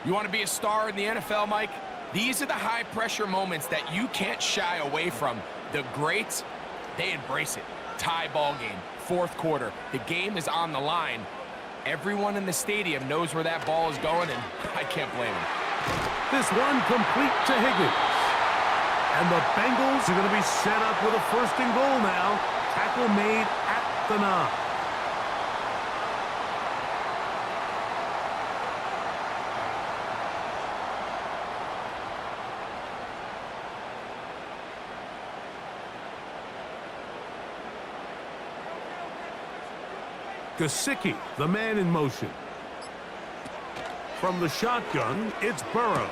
You want to be a star in the NFL, Mike? These are the high-pressure moments that you can't shy away from. The greats, they embrace it. Tie ball game, 4th quarter. The game is on the line. Everyone in the stadium knows where that ball is going, and I can't blame them. This one complete to Higgins. And the Bengals are going to be set up with a 1st and goal now. Tackle made at the 9. Gesicki, the man in motion. From the shotgun, it's Burrow.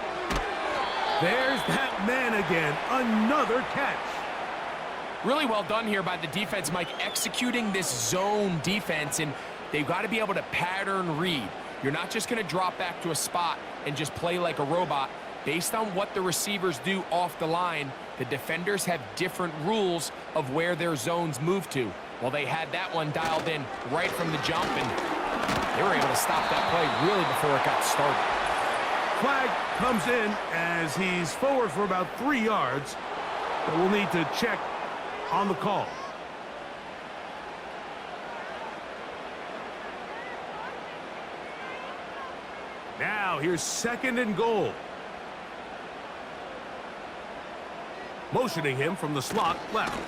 There's that man again. Another catch. Really well done here by the defense, Mike, executing this zone defense, and they've got to be able to pattern read. You're not just going to drop back to a spot and just play like a robot. Based on what the receivers do off the line, the defenders have different rules of where their zones move to. Well, they had that one dialed in right from the jump, and they were able to stop that play really before it got started. flag comes in as he's forward for about 3 yards. But we'll need to check on the call. Now here's 2nd and goal. Motioning him from the slot left.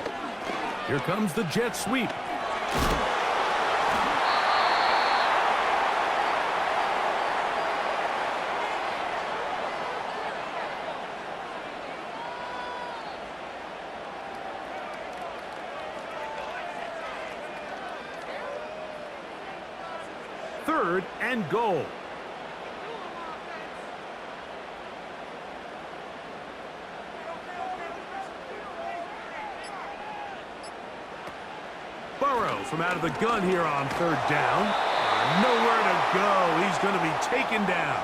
Here comes the jet sweep. Third and goal. Burrow from out of the gun here on 3rd down. Nowhere to go. He's going to be taken down.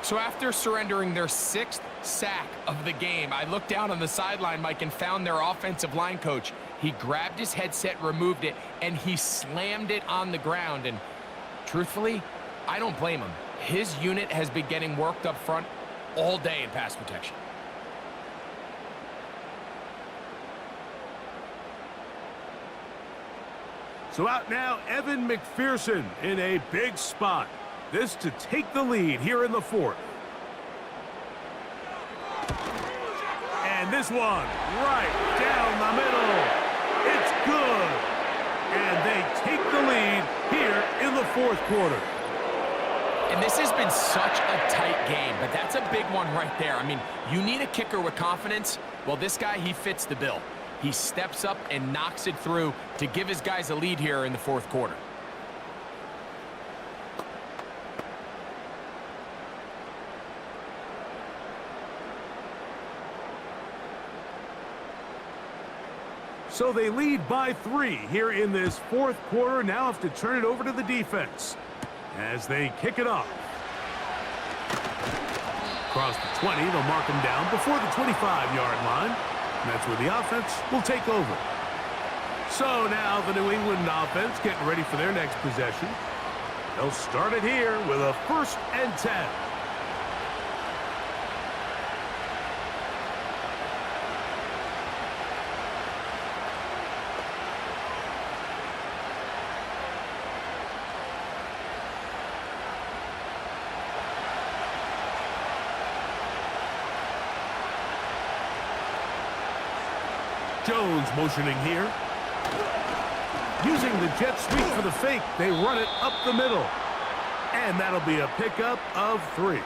So after surrendering their 6th sack of the game, I looked down on the sideline, Mike, and found their offensive line coach. He grabbed his headset, removed it, and he slammed it on the ground. And truthfully, I don't blame him. His unit has been getting worked up front all day in pass protection. So out now, Evan McPherson in a big spot. This to take the lead here in the 4th. And this one right down the middle. It's good. And they take the lead here in the 4th quarter. And this has been such a tight game, but that's a big one right there. I mean, you need a kicker with confidence. Well, this guy, he fits the bill. He steps up and knocks it through to give his guys a lead here in the 4th quarter. So they lead by 3 here in this 4th quarter. Now have to turn it over to the defense as they kick it off. Across the 20, they'll mark him down before the 25-yard line. And that's where the offense will take over. So now the New England offense getting ready for their next possession. They'll start it here with a 1st and 10. Jones motioning here. Using the jet sweep for the fake, they run it up the middle. And that'll be a pickup of 3.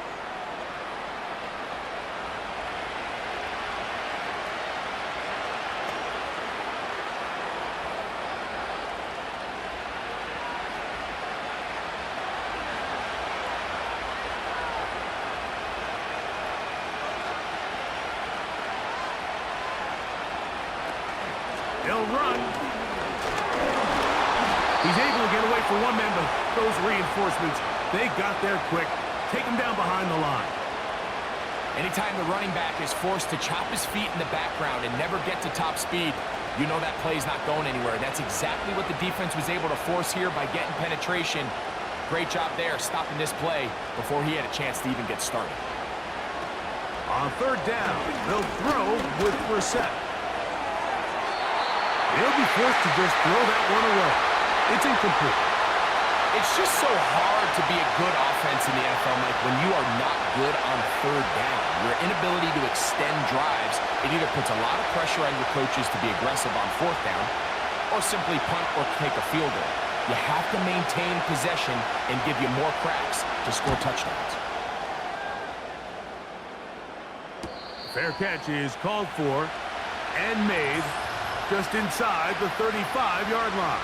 They'll run. He's able to get away for 1 man, but those reinforcements, they got there quick. Take him down behind the line. Anytime the running back is forced to chop his feet in the background and never get to top speed, you know that play's not going anywhere. That's exactly what the defense was able to force here by getting penetration. Great job there, stopping this play before he had a chance to even get started. On 3rd down, they'll throw with Brissett. They'll be forced to just throw that one away. It's incomplete. It's just so hard to be a good offense in the NFL, Mike, when you are not good on 3rd down. Your inability to extend drives, it either puts a lot of pressure on your coaches to be aggressive on 4th down or simply punt or take a field goal. You have to maintain possession and give you more cracks to score touchdowns. Fair catch is called for and made just inside the 35-yard line.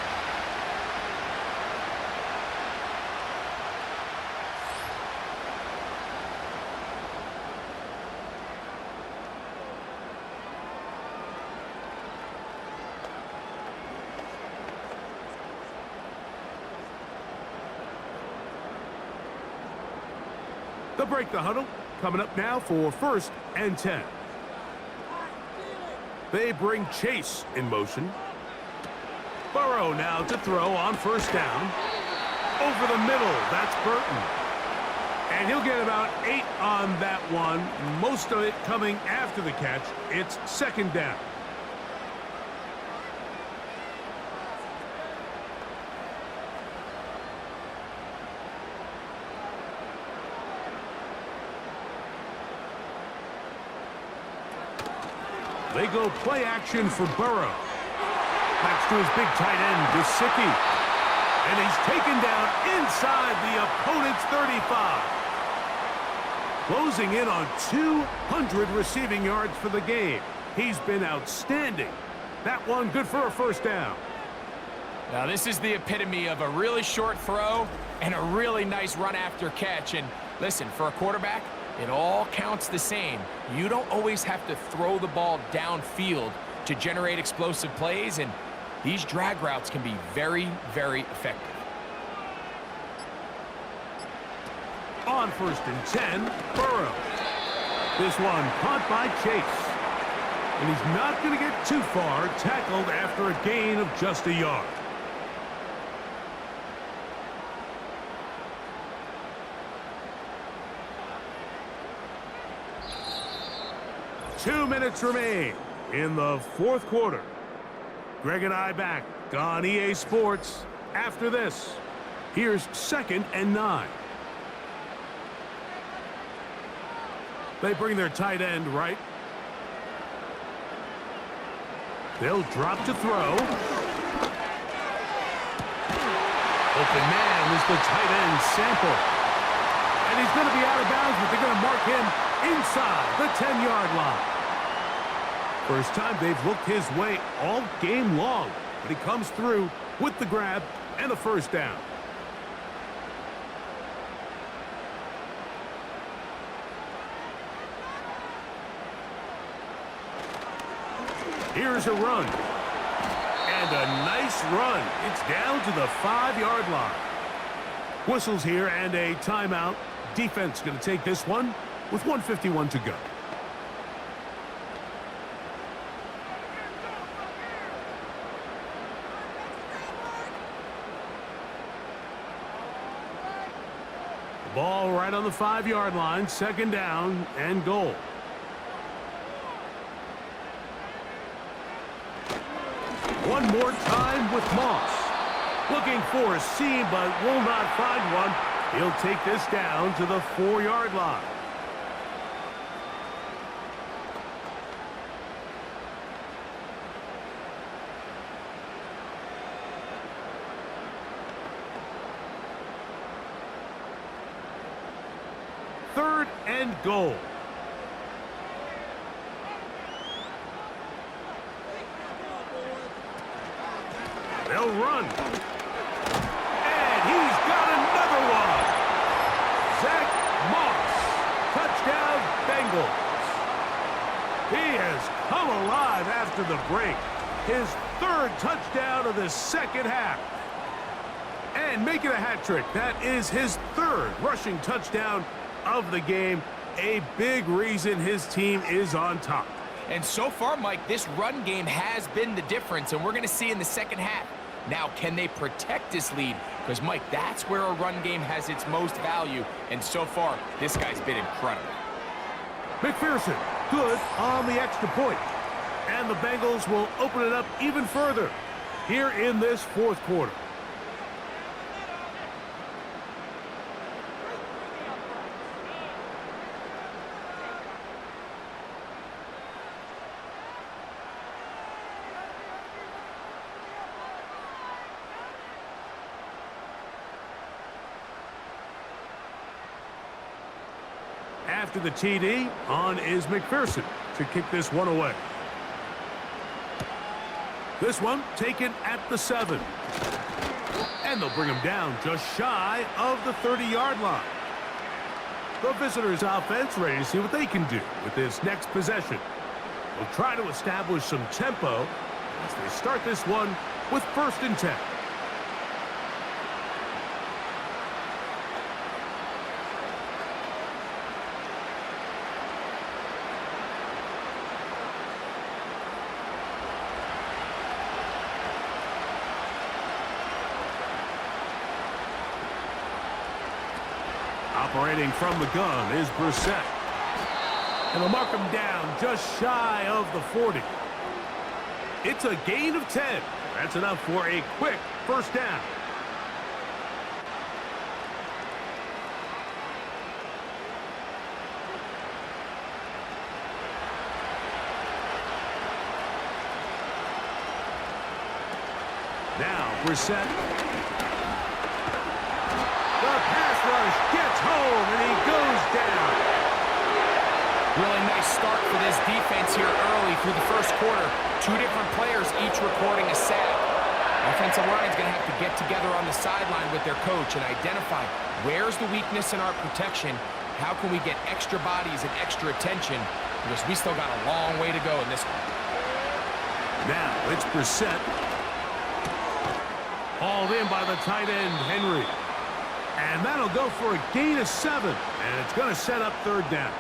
They'll break the huddle. Coming up now for 1st and 10. They bring Chase in motion. Burrow now to throw on 1st down. Over the middle, that's Burton. And he'll get about 8 on that one, most of it coming after the catch. It's second down. They go play action for Burrow. Backs to his big tight end, Gesicki. And he's taken down inside the opponent's 35. Closing in on 200 receiving yards for the game. He's been outstanding. That one good for a first down. Now this is the epitome of a really short throw and a really nice run after catch. And listen, for a quarterback, it all counts the same. You don't always have to throw the ball downfield to generate explosive plays, and these drag routes can be very, very effective. On 1st and 10, Burrow. This one caught by Chase. And he's not going to get too far, tackled after a gain of just a yard. Two minutes remain in the fourth quarter. Greg and I back on EA Sports after this. Here's 2nd and 9. They bring their tight end right. They'll drop to throw. Open man is the tight end, Sample. And he's going to be out of bounds, but they're going to mark him inside the 10-yard line. First time they've looked his way all game long, but he comes through with the grab and a first down. Here's a run. And a nice run. It's down to the 5-yard line. Whistles here and a timeout. Defense going to take this one with 1:51 to go. Ball right on the 5-yard line, second down and goal. One more time with Moss. Looking for a seam, but will not find one. He'll take this down to the 4-yard line. Third and goal. They'll run. And he's got another one. Zach Moss. Touchdown, Bengals. He has come alive after the break. His 3rd touchdown of the second half. And making a hat trick. That is his 3rd rushing touchdown of the game. A big reason his team is on top. And so far, Mike, this run game has been the difference, and we're going to see in the second half. Now, can they protect this lead? Because, Mike, that's where a run game has its most value, and so far, this guy's been incredible. McPherson, good on the extra point. And the Bengals will open it up even further here in this fourth quarter. After the TD, on is McPherson to kick this one away. This one taken at the 7. And they'll bring him down just shy of the 30-yard line. The visitors' offense ready to see what they can do with this next possession. They'll try to establish some tempo as they start this one with 1st and 10. Operating from the gun is Brissett. And they'll mark him down just shy of the 40. It's a gain of 10. That's enough for a quick first down. Now, Brissett. The pass rush gets home, and he goes down. Really nice start for this defense here early through the first quarter. Two different players, each recording a sack. Offensive line is going to have to get together on the sideline with their coach and identify where's the weakness in our protection, how can we get extra bodies and extra attention, because we still got a long way to go in this one. Now, it's Brissett. Hauled in by the tight end, Henry. And that'll go for a gain of 7. And it's going to set up third down.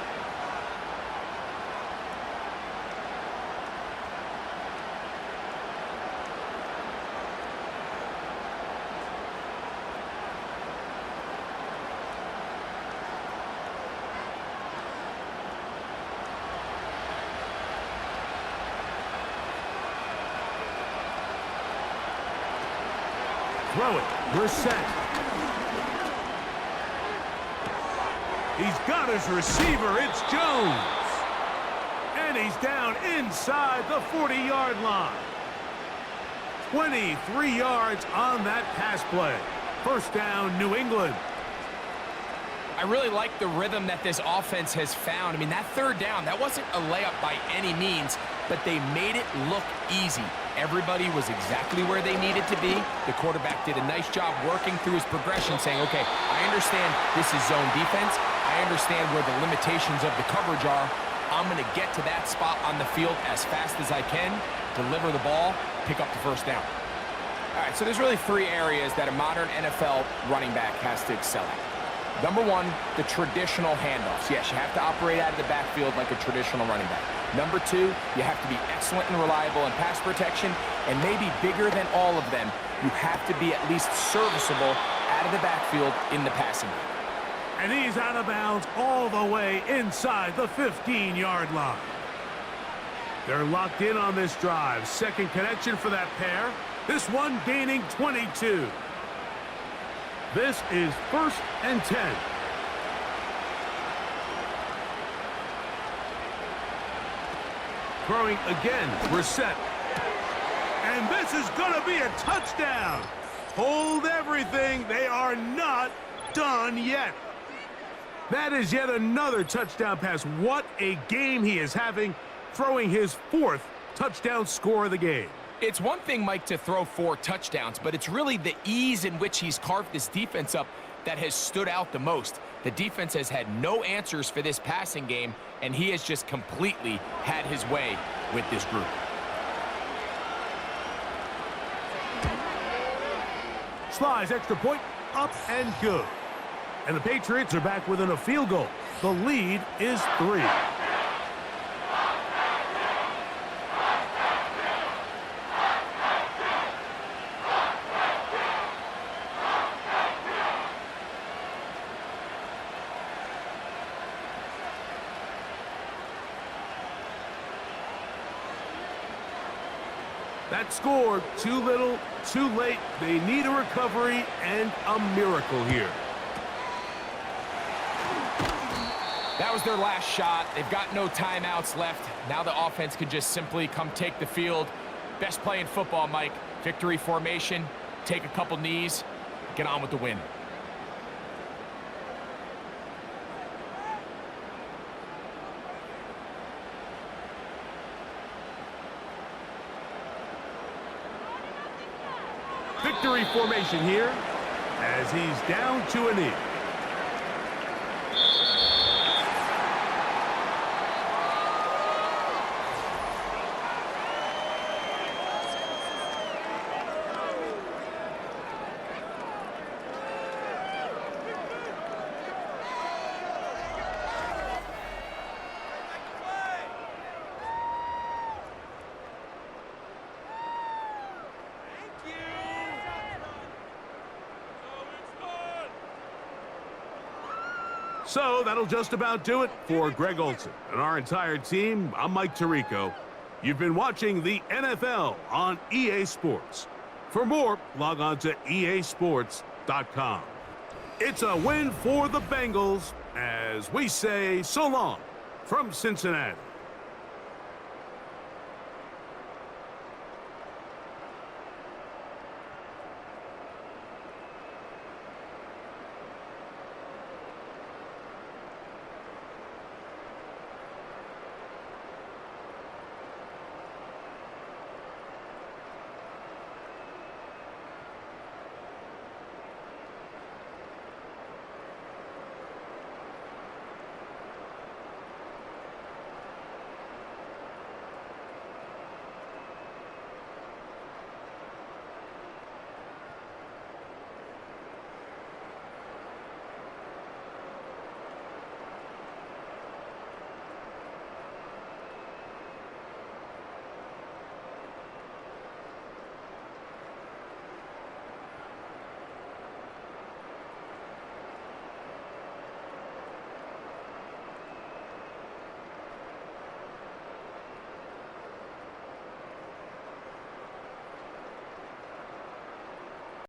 Throw it. Brissett. He's got his receiver. It's Jones. And he's down inside the 40-yard line. 23 yards on that pass play. First down, New England. I really like the rhythm that this offense has found. I mean, that third down, that wasn't a layup by any means, but they made it look easy. Everybody was exactly where they needed to be. The quarterback did a nice job working through his progression, saying, okay, I understand this is zone defense. I understand where the limitations of the coverage are. I'm going to get to that spot on the field as fast as I can, deliver the ball, pick up the first down. All right, so there's really three areas that a modern NFL running back has to excel at. Number one, the traditional handoffs. Yes, you have to operate out of the backfield like a traditional running back. Number two, you have to be excellent and reliable in pass protection, and maybe bigger than all of them, you have to be at least serviceable out of the backfield in the passing game. And he's out of bounds all the way inside the 15-yard line. They're locked in on this drive. Second connection for that pair. This one gaining 22. This is 1st and 10. Throwing again, Brissett. And this is going to be a touchdown. Hold everything. They are not done yet. That is yet another touchdown pass. What a game he is having, throwing his 4th touchdown score of the game. It's one thing, Mike, to throw 4 touchdowns, but it's really the ease in which he's carved this defense up that has stood out the most. The defense has had no answers for this passing game, and he has just completely had his way with this group. Slice extra point, up and good. And the Patriots are back within a field goal. The lead is 3. That score, too little, too late. They need a recovery and a miracle here. That was their last shot. They've got no timeouts left. Now the offense can just simply come take the field. Best play in football, Mike. Victory formation, take a couple knees, get on with the win. Victory formation here as he's down to a knee. So that'll just about do it for Greg Olson and our entire team. I'm Mike Tirico. You've been watching the NFL on EA Sports. For more, log on to easports.com. It's a win for the Bengals as we say so long from Cincinnati.